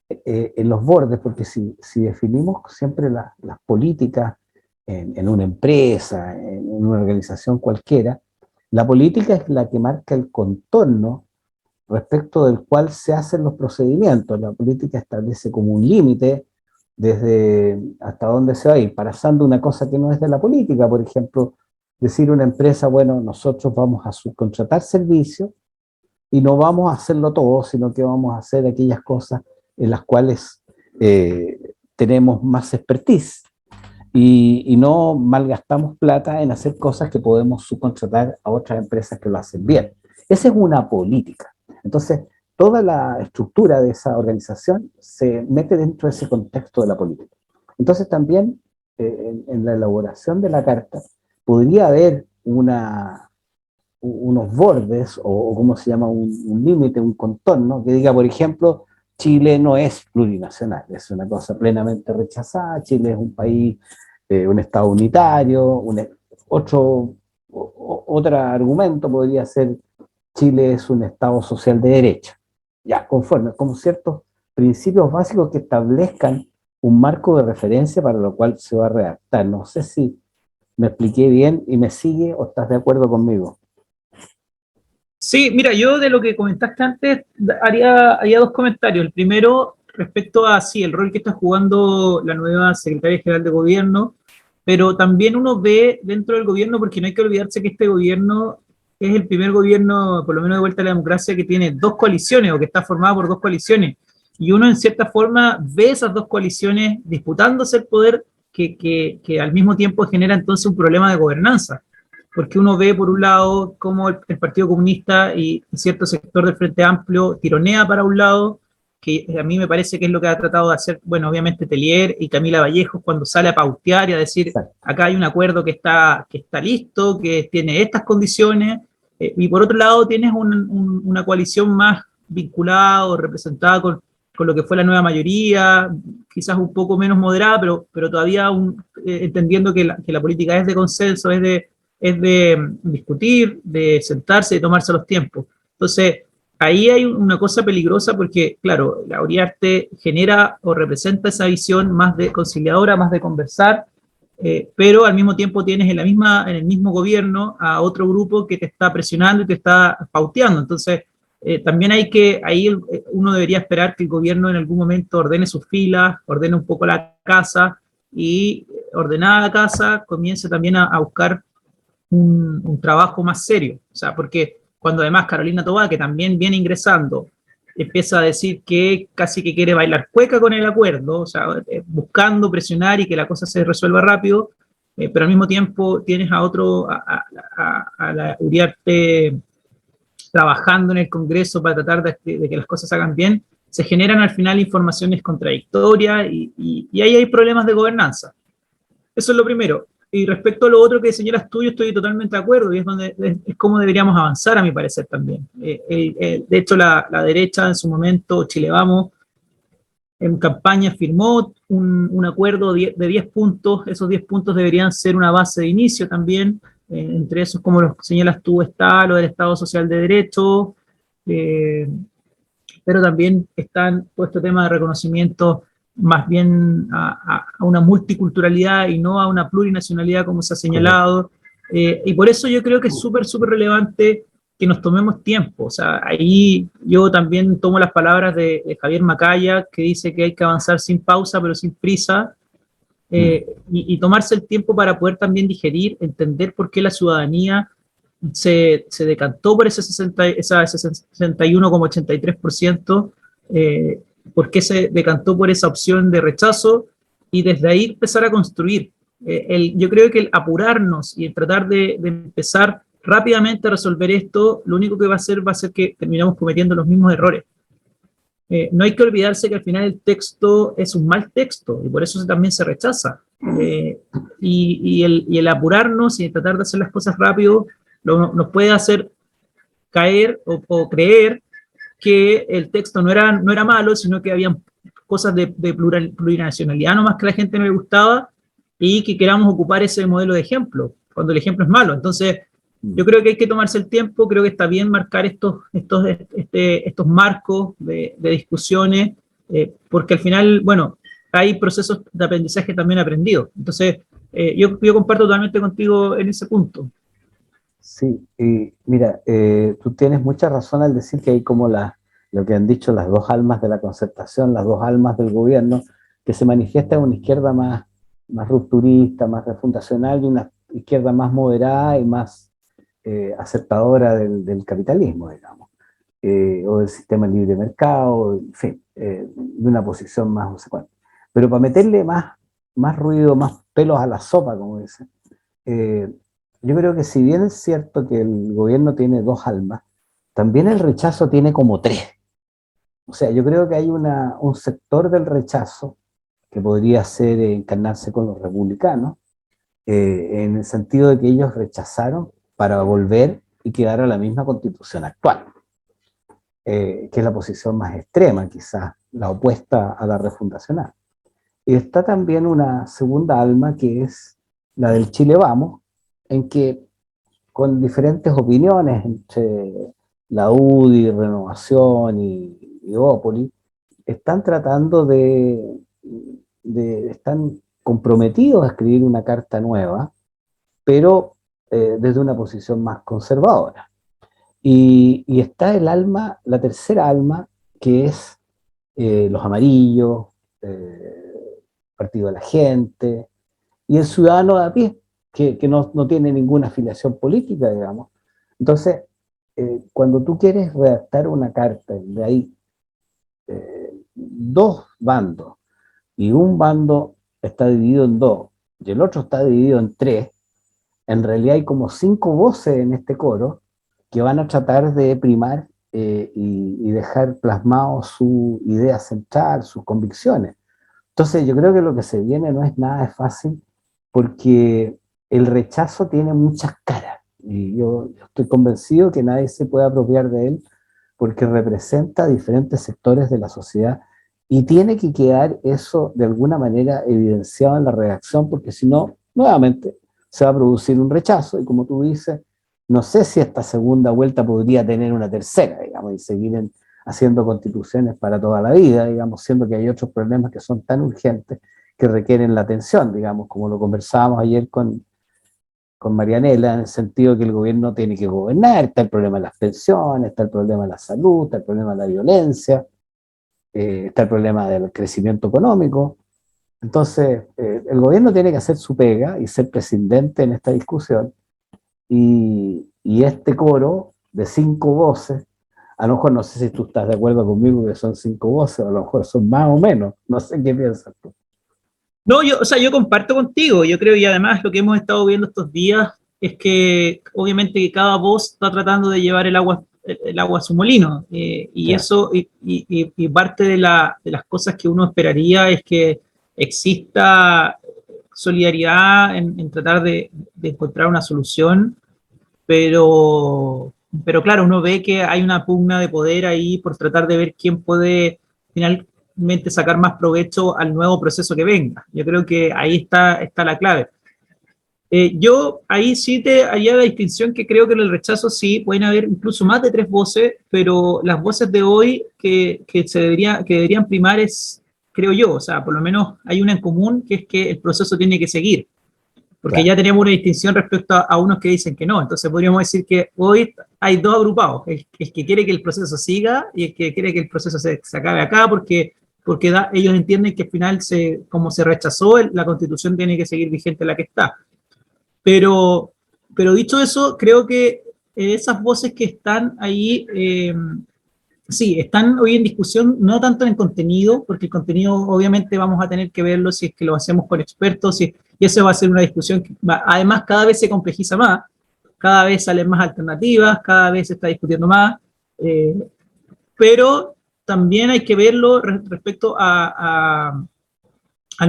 en los bordes, porque si definimos siempre las políticas en una empresa, en una organización cualquiera, la política es la que marca el contorno respecto del cual se hacen los procedimientos. La política establece como un límite desde hasta dónde se va a ir, pasando una cosa que no es de la política. Por ejemplo, decir una empresa, bueno, nosotros vamos a subcontratar servicios y no vamos a hacerlo todo, sino que vamos a hacer aquellas cosas en las cuales tenemos más expertise y no malgastamos plata en hacer cosas que podemos subcontratar a otras empresas que lo hacen bien. Esa es una política. Entonces, toda la estructura de esa organización se mete dentro de ese contexto de la política. Entonces, también en la elaboración de la carta podría haber unos bordes, o ¿cómo se llama? Un límite, un contorno, que diga, por ejemplo, Chile no es plurinacional, es una cosa plenamente rechazada. Chile es un país, un Estado unitario. Otro argumento podría ser: Chile es un Estado social de derecha. Ya, conforme, como ciertos principios básicos que establezcan un marco de referencia para lo cual se va a redactar. No sé si me expliqué bien y me sigue o estás de acuerdo conmigo. Sí, mira, yo de lo que comentaste antes haría dos comentarios. El primero, respecto a sí, el rol que está jugando la nueva secretaria general de gobierno, pero también uno ve dentro del gobierno, porque no hay que olvidarse que este gobierno es el primer gobierno, por lo menos de vuelta a la democracia, que tiene dos coaliciones o que está formado por dos coaliciones. Y uno, en cierta forma, ve esas dos coaliciones disputándose el poder que al mismo tiempo genera entonces un problema de gobernanza. Porque uno ve, por un lado, cómo el Partido Comunista y cierto sector del Frente Amplio tironea para un lado, que a mí me parece que es lo que ha tratado de hacer, bueno, obviamente Telier y Camila Vallejos, cuando sale a pautear y a decir, acá hay un acuerdo que está listo, que tiene estas condiciones, y por otro lado tienes una coalición más vinculada o representada con lo que fue la nueva mayoría, quizás un poco menos moderada, pero todavía entendiendo que la política es de consenso, es de discutir, de sentarse y tomarse los tiempos. Entonces, ahí hay una cosa peligrosa porque, claro, la Uriarte genera o representa esa visión más de conciliadora, más de conversar, pero al mismo tiempo tienes en el mismo gobierno a otro grupo que te está presionando y te está pauteando. Entonces, también ahí uno debería esperar que el gobierno en algún momento ordene sus filas, ordene un poco la casa y ordenada la casa comience también a buscar un trabajo más serio. O sea, porque cuando además Carolina Toá, que también viene ingresando, empieza a decir que casi que quiere bailar cueca con el acuerdo, o sea, buscando presionar y que la cosa se resuelva rápido, pero al mismo tiempo tienes a la Uriarte trabajando en el Congreso para tratar de que las cosas se hagan bien, se generan al final informaciones contradictorias y ahí hay problemas de gobernanza. Eso es lo primero. Y respecto a lo otro que señalas tú, yo estoy totalmente de acuerdo, y es como deberíamos avanzar, a mi parecer también. De hecho, la derecha en su momento, Chile Vamos, en campaña firmó un acuerdo de 10 puntos, esos 10 puntos deberían ser una base de inicio también, entre esos, como lo señalas tú, está lo del Estado Social de Derecho, pero también están todo este tema de reconocimiento más bien a una multiculturalidad y no a una plurinacionalidad como se ha señalado, y por eso yo creo que es súper, súper relevante que nos tomemos tiempo. O sea, ahí yo también tomo las palabras de Javier Macaya, que dice que hay que avanzar sin pausa, pero sin prisa, y tomarse el tiempo para poder también digerir, entender por qué la ciudadanía se decantó por ese 61,83%, por qué se decantó por esa opción de rechazo, y desde ahí empezar a construir. Yo creo que el apurarnos y el tratar de empezar rápidamente a resolver esto, lo único que va a ser que terminamos cometiendo los mismos errores. No hay que olvidarse que al final el texto es un mal texto y por eso también se rechaza. Y el apurarnos y tratar de hacer las cosas rápido nos puede hacer caer o creer que el texto no era malo, sino que había cosas de plurinacionalidad nomás que a la gente no le gustaba y que queramos ocupar ese modelo de ejemplo, cuando el ejemplo es malo. Entonces, yo creo que hay que tomarse el tiempo, creo que está bien marcar estos marcos de discusiones, porque al final, bueno, hay procesos de aprendizaje también aprendidos. Entonces, yo comparto totalmente contigo en ese punto. Sí, y mira, tú tienes mucha razón al decir que hay como lo que han dicho las dos almas de la concertación, las dos almas del gobierno, que se manifiesta en una izquierda más rupturista, más refundacional, y una izquierda más moderada y más aceptadora del capitalismo, digamos, o del sistema de libre mercado, en fin, de una posición más no sé cuánto. Pero para meterle más ruido, más pelos a la sopa, como dicen, yo creo que si bien es cierto que el gobierno tiene dos almas, también el rechazo tiene como tres. O sea, yo creo que hay un sector del rechazo que podría encarnarse con los republicanos, en el sentido de que ellos rechazaron para volver y quedar a la misma constitución actual, que es la posición más extrema, quizás, la opuesta a la refundacional. Y está también una segunda alma, que es la del Chile Vamos, en que con diferentes opiniones entre la UDI, Renovación y Ópoli, están tratando están comprometidos a escribir una carta nueva, pero desde una posición más conservadora. Y está la tercera alma, que es los amarillos, Partido de la Gente, y el ciudadano de a pie, que no tiene ninguna afiliación política, digamos. Entonces, cuando tú quieres redactar una carta, de ahí dos bandos, y un bando está dividido en dos, y el otro está dividido en tres, en realidad hay como 5 voces en este coro que van a tratar de primar y dejar plasmado su idea central, sus convicciones. Entonces yo creo que lo que se viene no es nada de fácil, porque el rechazo tiene muchas caras, y yo estoy convencido que nadie se puede apropiar de él, porque representa diferentes sectores de la sociedad Y tiene que quedar eso de alguna manera evidenciado en la redacción, porque si no, nuevamente se va a producir un rechazo, y como tú dices, no sé si esta segunda vuelta podría tener una tercera, digamos, y seguir haciendo constituciones para toda la vida, digamos, siendo que hay otros problemas que son tan urgentes que requieren la atención, digamos, como lo conversábamos ayer con Marianela, en el sentido de que el gobierno tiene que gobernar, está el problema de las pensiones, está el problema de la salud, está el problema de la violencia, está el problema del crecimiento económico. Entonces, el gobierno tiene que hacer su pega y ser prescindente en esta discusión, y este coro de 5 voces, a lo mejor no sé si tú estás de acuerdo conmigo que son 5 voces, a lo mejor son más o menos, no sé qué piensas tú. No, o sea, yo comparto contigo, yo creo, y además lo que hemos estado viendo estos días es que obviamente que cada voz está tratando de llevar el agua a su molino, y Claro. eso, y parte de las cosas que uno esperaría es que exista solidaridad en tratar de encontrar una solución, pero claro, uno ve que hay una pugna de poder ahí por tratar de ver quién puede finalmente sacar más provecho al nuevo proceso que venga. Yo creo que ahí está la clave. Yo ahí sí te haría la distinción que creo que en el rechazo sí pueden haber incluso más de 3 voces, pero las voces de hoy que deberían primar es, creo yo, o sea, por lo menos hay una en común, que es que el proceso tiene que seguir, porque Claro. ya tenemos una distinción respecto a unos que dicen que no. Entonces podríamos decir que hoy hay dos agrupados, el que quiere que el proceso siga y el que quiere que el proceso se acabe acá, porque ellos entienden que al final, como se rechazó, la constitución tiene que seguir vigente la que está. Pero, pero dicho eso, creo que esas voces que están ahí, sí, están hoy en discusión, no tanto en contenido, porque el contenido obviamente vamos a tener que verlo si es que lo hacemos con expertos, y eso va a ser una discusión que además cada vez se complejiza más, cada vez salen más alternativas, cada vez se está discutiendo más, eh, pero también hay que verlo respecto al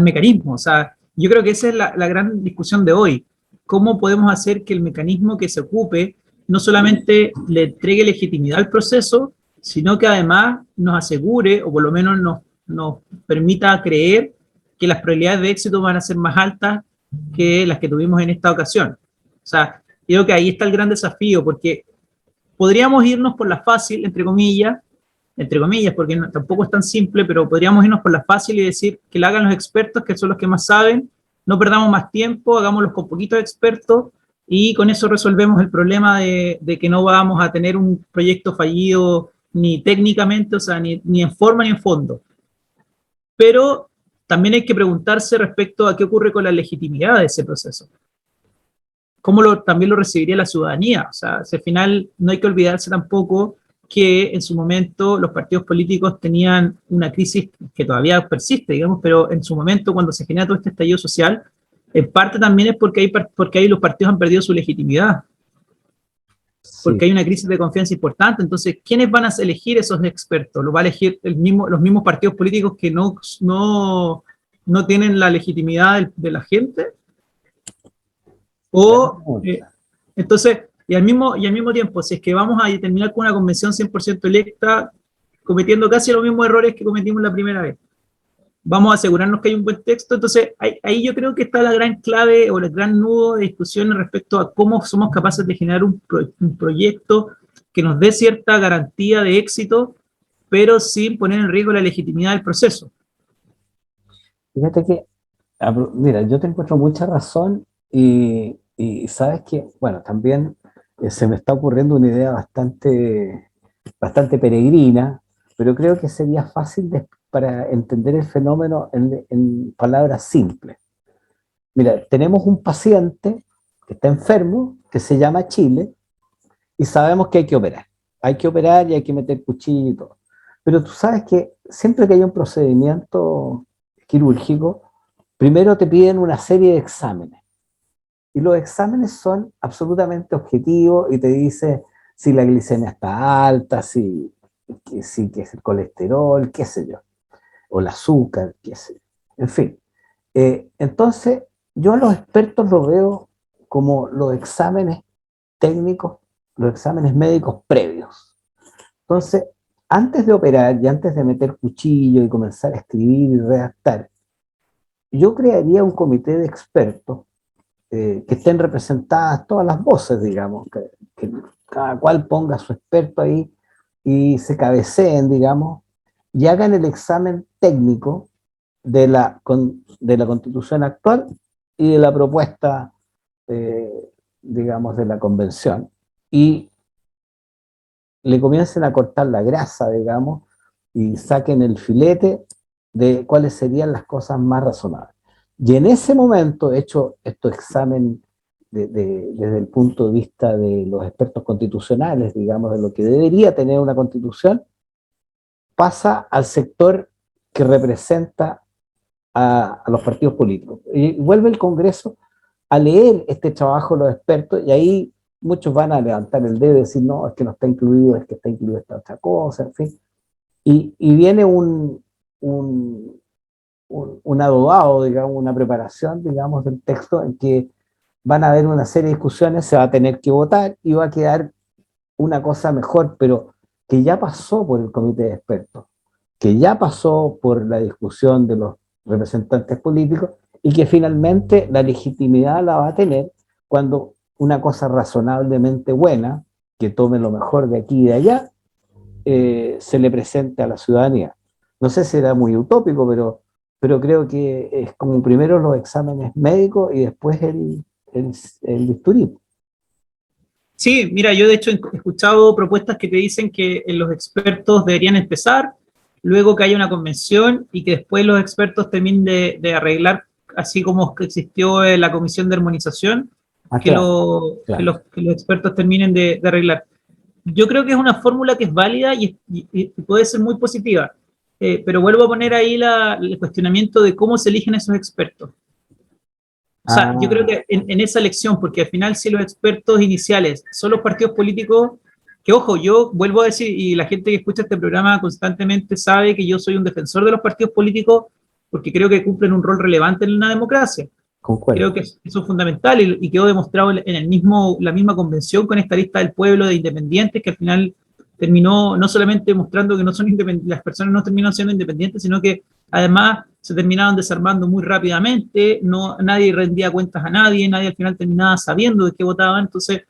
mecanismo. O sea, yo creo que esa es la gran discusión de hoy. ¿Cómo podemos hacer que el mecanismo que se ocupe no solamente le entregue legitimidad al proceso, sino que además nos asegure, o por lo menos nos permita creer que las probabilidades de éxito van a ser más altas que las que tuvimos en esta ocasión? O sea, creo que ahí está el gran desafío, porque podríamos irnos por la fácil, entre comillas, porque tampoco es tan simple, pero podríamos irnos por la fácil y decir que la hagan los expertos, que son los que más saben, no perdamos más tiempo, hagámoslos con poquitos expertos, y con eso resolvemos el problema de que no vamos a tener un proyecto fallido ni técnicamente, o sea, ni en forma ni en fondo. Pero también hay que preguntarse respecto a qué ocurre con la legitimidad de ese proceso. ¿Cómo también lo recibiría la ciudadanía? O sea, al final no hay que olvidarse tampoco que en su momento los partidos políticos tenían una crisis que todavía persiste, digamos, pero en su momento, cuando se genera todo este estallido social, en parte también es porque ahí los partidos han perdido su legitimidad, porque Sí. hay una crisis de confianza importante. Entonces, ¿quiénes van a elegir esos expertos? ¿Lo va a elegir los mismos partidos políticos que no tienen la legitimidad de la gente? Buena O, pregunta. entonces, y al mismo tiempo, si es que vamos a terminar con una convención 100% electa, cometiendo casi los mismos errores que cometimos la primera vez, vamos a asegurarnos que hay un buen texto. Entonces, ahí yo creo que está la gran clave o el gran nudo de discusión respecto a cómo somos capaces de generar un proyecto que nos dé cierta garantía de éxito, pero sin poner en riesgo la legitimidad del proceso. Fíjate que, mira, yo te encuentro mucha razón, y sabes que, bueno, también se me está ocurriendo una idea bastante peregrina, pero creo que sería fácil para entender el fenómeno en palabras simples. Mira, tenemos un paciente que está enfermo, que se llama Chile, y sabemos que hay que operar. Hay que operar y hay que meter cuchillo y todo. Pero tú sabes que siempre que hay un procedimiento quirúrgico, primero te piden una serie de exámenes. Y los exámenes son absolutamente objetivos y te dice si la glicemia está alta, si que es el colesterol, qué sé yo, o el azúcar, qué sé yo. En fin. Entonces, yo a los expertos los veo como los exámenes técnicos, los exámenes médicos previos. Entonces, antes de operar y antes de meter cuchillo y comenzar a escribir y redactar, yo crearía un comité de expertos que estén representadas todas las voces, digamos, que cada cual ponga a su experto ahí y se cabeceen, digamos, y hagan el examen técnico de la Constitución actual y de la propuesta, digamos, de la Convención, y le comiencen a cortar la grasa, digamos, y saquen el filete de cuáles serían las cosas más razonables. Y en ese momento, hecho estos examen desde el punto de vista de los expertos constitucionales, digamos, de lo que debería tener una constitución, pasa al sector que representa a los partidos políticos. Y vuelve el Congreso a leer este trabajo de los expertos, y ahí muchos van a levantar el dedo y decir, no, es que no está incluido, es que está incluida esta otra cosa, en fin. Y viene un adobado, digamos, una preparación, digamos, del texto en que van a haber una serie de discusiones, se va a tener que votar y va a quedar una cosa mejor, pero que ya pasó por el comité de expertos, que ya pasó por la discusión de los representantes políticos y que finalmente la legitimidad la va a tener cuando una cosa razonablemente buena, que tome lo mejor de aquí y de allá, se le presente a la ciudadanía. No sé si era muy utópico, pero creo que es como primero los exámenes médicos y después el bisturí. Sí, mira, yo de hecho he escuchado propuestas que te dicen que los expertos deberían empezar, luego que haya una convención y que después los expertos terminen de arreglar, así como que existió la comisión de armonización, Ah, que, claro, que claro. los expertos terminen de arreglar. Yo creo que es una fórmula que es válida y puede ser muy positiva, pero vuelvo a poner ahí el cuestionamiento de cómo se eligen esos expertos. O sea, yo creo Ah, que en esa elección, porque al final si los expertos iniciales son los partidos políticos, que ojo, yo vuelvo a decir, y la gente que escucha este programa constantemente sabe que yo soy un defensor de los partidos políticos porque creo que cumplen un rol relevante en una democracia. Creo concuerdo. que eso es fundamental y quedó demostrado en la misma convención con esta lista del pueblo de independientes que al final terminó no solamente mostrando que no son independientes, las personas no terminaron siendo independientes, sino que además se terminaban desarmando muy rápidamente, no, nadie rendía cuentas a nadie, nadie al final terminaba sabiendo de qué votaban. Entonces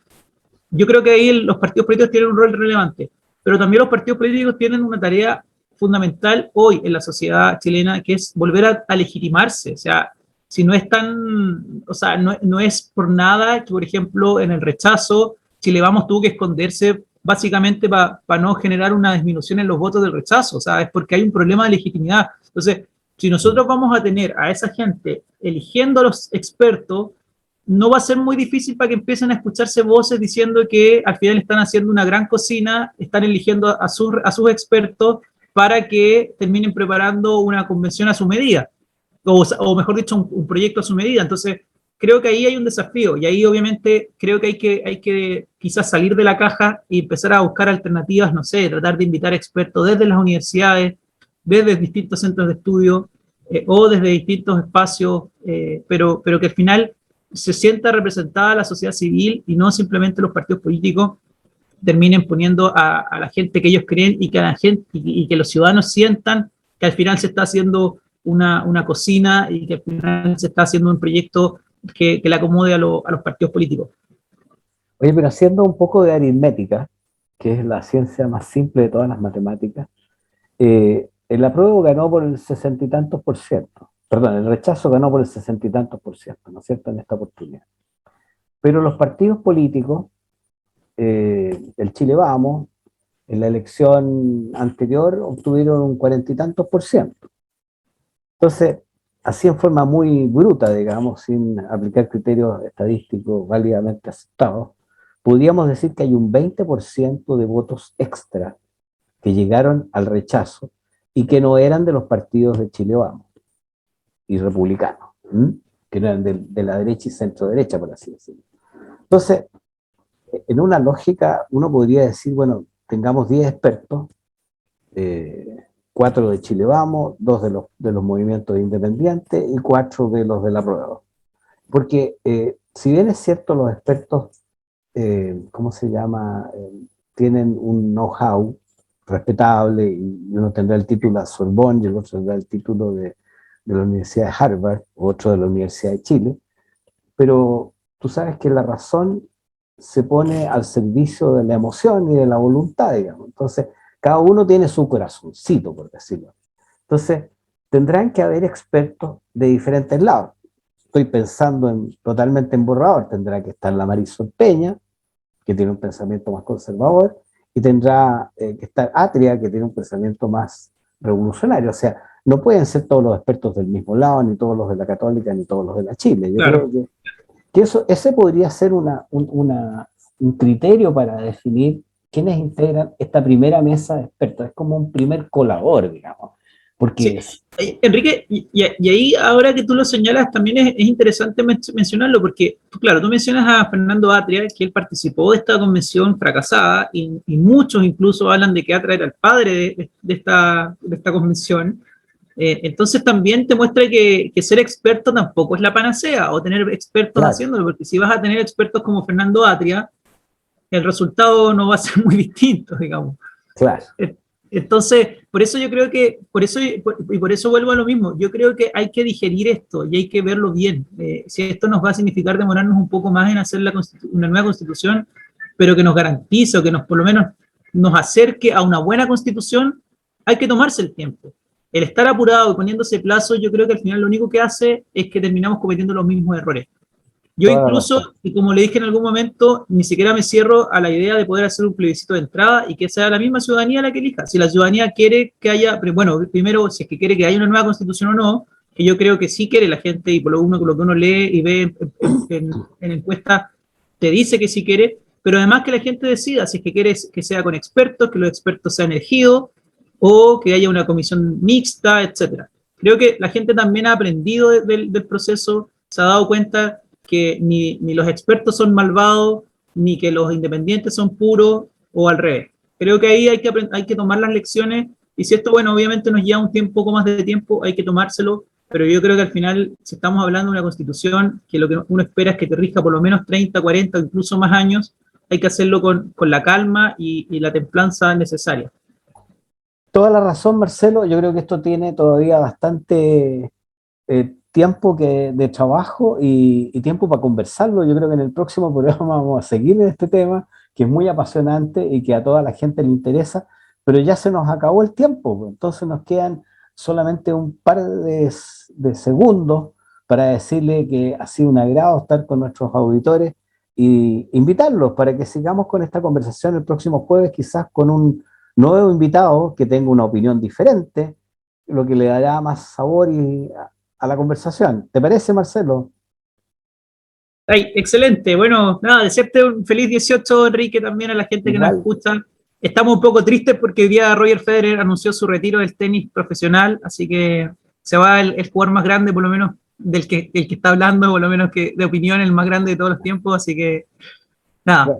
yo creo que ahí los partidos políticos tienen un rol relevante, pero también los partidos políticos tienen una tarea fundamental hoy en la sociedad chilena, que es volver a legitimarse. O sea, si no es tan, o sea, no es por nada que, por ejemplo, en el rechazo, Chile Vamos tuvo que esconderse básicamente para no generar una disminución en los votos del rechazo. O sea, es porque hay un problema de legitimidad. Entonces, si nosotros vamos a tener a esa gente eligiendo a los expertos, no va a ser muy difícil para que empiecen a escucharse voces diciendo que al final están haciendo una gran cocina, están eligiendo a sus expertos para que terminen preparando una convención a su medida, o mejor dicho, un proyecto a su medida. Entonces, creo que ahí hay un desafío y ahí obviamente creo que hay que quizás salir de la caja y empezar a buscar alternativas, no sé, tratar de invitar expertos desde las universidades, desde distintos centros de estudio o desde distintos espacios, pero que al final se sienta representada la sociedad civil y no simplemente los partidos políticos terminen poniendo a la gente que ellos creen y que, la gente, y que los ciudadanos sientan que al final se está haciendo una cocina y que al final se está haciendo un proyecto que le acomode a los partidos políticos. Oye, pero haciendo un poco de aritmética, que es la ciencia más simple de todas las matemáticas, el apruebo ganó por el 60 y tantos por ciento. Perdón, el rechazo ganó por el 60 y tantos por ciento, ¿no es cierto?, en esta oportunidad. Pero los partidos políticos, el Chile Vamos, en la elección anterior obtuvieron un 40 y tantos por ciento. Entonces, así en forma muy bruta, digamos, sin aplicar criterios estadísticos válidamente aceptados, podríamos decir que hay un 20% de votos extra que llegaron al rechazo y que no eran de los partidos de Chile Vamos y republicanos, que no eran de la derecha y centro derecha, por así decirlo. Entonces, en una lógica, uno podría decir, bueno, tengamos 10 expertos, 4 de Chile Vamos, 2 de los movimientos independientes y 4 de los de la prueba. Porque si bien es cierto, los expertos, ¿cómo se llama? Tienen un know-how respetable, y uno tendrá el título de Sorbonne y el otro tendrá el título de la Universidad de Harvard, otro de la Universidad de Chile, pero tú sabes que la razón se pone al servicio de la emoción y de la voluntad, digamos. Entonces, cada uno tiene su corazoncito, por decirlo. Entonces, tendrán que haber expertos de diferentes lados. Estoy pensando totalmente en borrador. Tendrá que estar la Marisol Peña, que tiene un pensamiento más conservador, y tendrá que estar Atria, que tiene un pensamiento más revolucionario. O sea, no pueden ser todos los expertos del mismo lado, ni todos los de la Católica, ni todos los de la Chile. Yo Claro. creo que ese podría ser un criterio para definir quiénes integran esta primera mesa de expertos. Es como un primer colador, digamos. Porque Enrique, y ahí ahora que tú lo señalas, también es interesante mencionarlo, porque, claro, tú mencionas a Fernando Atria, que él participó de esta convención fracasada, y muchos incluso hablan de que Atria era el padre de esta convención. Entonces también te muestra que ser experto tampoco es la panacea, o tener expertos haciéndolo, porque si vas a tener expertos como Fernando Atria, el resultado no va a ser muy distinto, digamos. Claro. Entonces, por eso yo creo que, por eso vuelvo a lo mismo, yo creo que hay que digerir esto y hay que verlo bien. Si esto nos va a significar demorarnos un poco más en hacer una nueva constitución, pero que nos garantice o que por lo menos nos acerque a una buena constitución, hay que tomarse el tiempo. El estar apurado y poniéndose plazo, yo creo que al final lo único que hace es que terminamos cometiendo los mismos errores. Yo incluso, y como le dije en algún momento, ni siquiera me cierro a la idea de poder hacer un plebiscito de entrada y que sea la misma ciudadanía la que elija. Si la ciudadanía quiere que haya, bueno, primero, si es que quiere que haya una nueva constitución o no, que yo creo que sí quiere la gente, y por lo que uno lee y ve en encuestas, te dice que sí quiere, pero además que la gente decida si es que quiere que sea con expertos, que los expertos sean elegidos, o que haya una comisión mixta, etcétera. Creo que la gente también ha aprendido del proceso, se ha dado cuenta que ni los expertos son malvados, ni que los independientes son puros, o al revés. Creo que ahí hay que tomar las lecciones, y si esto, bueno, obviamente nos lleva un poco más de tiempo, hay que tomárselo, pero yo creo que al final, si estamos hablando de una constitución, que lo que uno espera es que te rija por lo menos 30, 40 o incluso más años, hay que hacerlo con la calma y la templanza necesaria. Toda la razón, Marcelo. Yo creo que esto tiene todavía bastante tiempo de trabajo y tiempo para conversarlo. Yo creo que en el próximo programa vamos a seguir en este tema, que es muy apasionante y que a toda la gente le interesa, pero ya se nos acabó el tiempo. Entonces nos quedan solamente un par de segundos para decirle que ha sido un agrado estar con nuestros auditores y invitarlos para que sigamos con esta conversación el próximo jueves, quizás con un nuevo invitado que tenga una opinión diferente, lo que le dará más sabor a la conversación. ¿Te parece, Marcelo? Ay, excelente. Bueno, nada, desearte un feliz 18, Enrique, también a la gente que nos escucha. Estamos un poco tristes porque hoy día Roger Federer anunció su retiro del tenis profesional, así que se va el jugador más grande, por lo menos, del que está hablando, por lo menos que de opinión, el más grande de todos los tiempos, así que nada.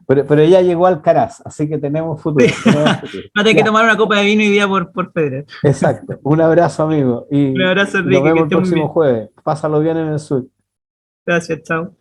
Pero ella llegó al Caraz, así que tenemos futuro. Sí. Va a tener que tomar una copa de vino hoy día por Federer. Exacto. Un abrazo, amigo. Y un abrazo, Enrique. Nos vemos el próximo jueves. Pásalo bien en el sur. Gracias, chao.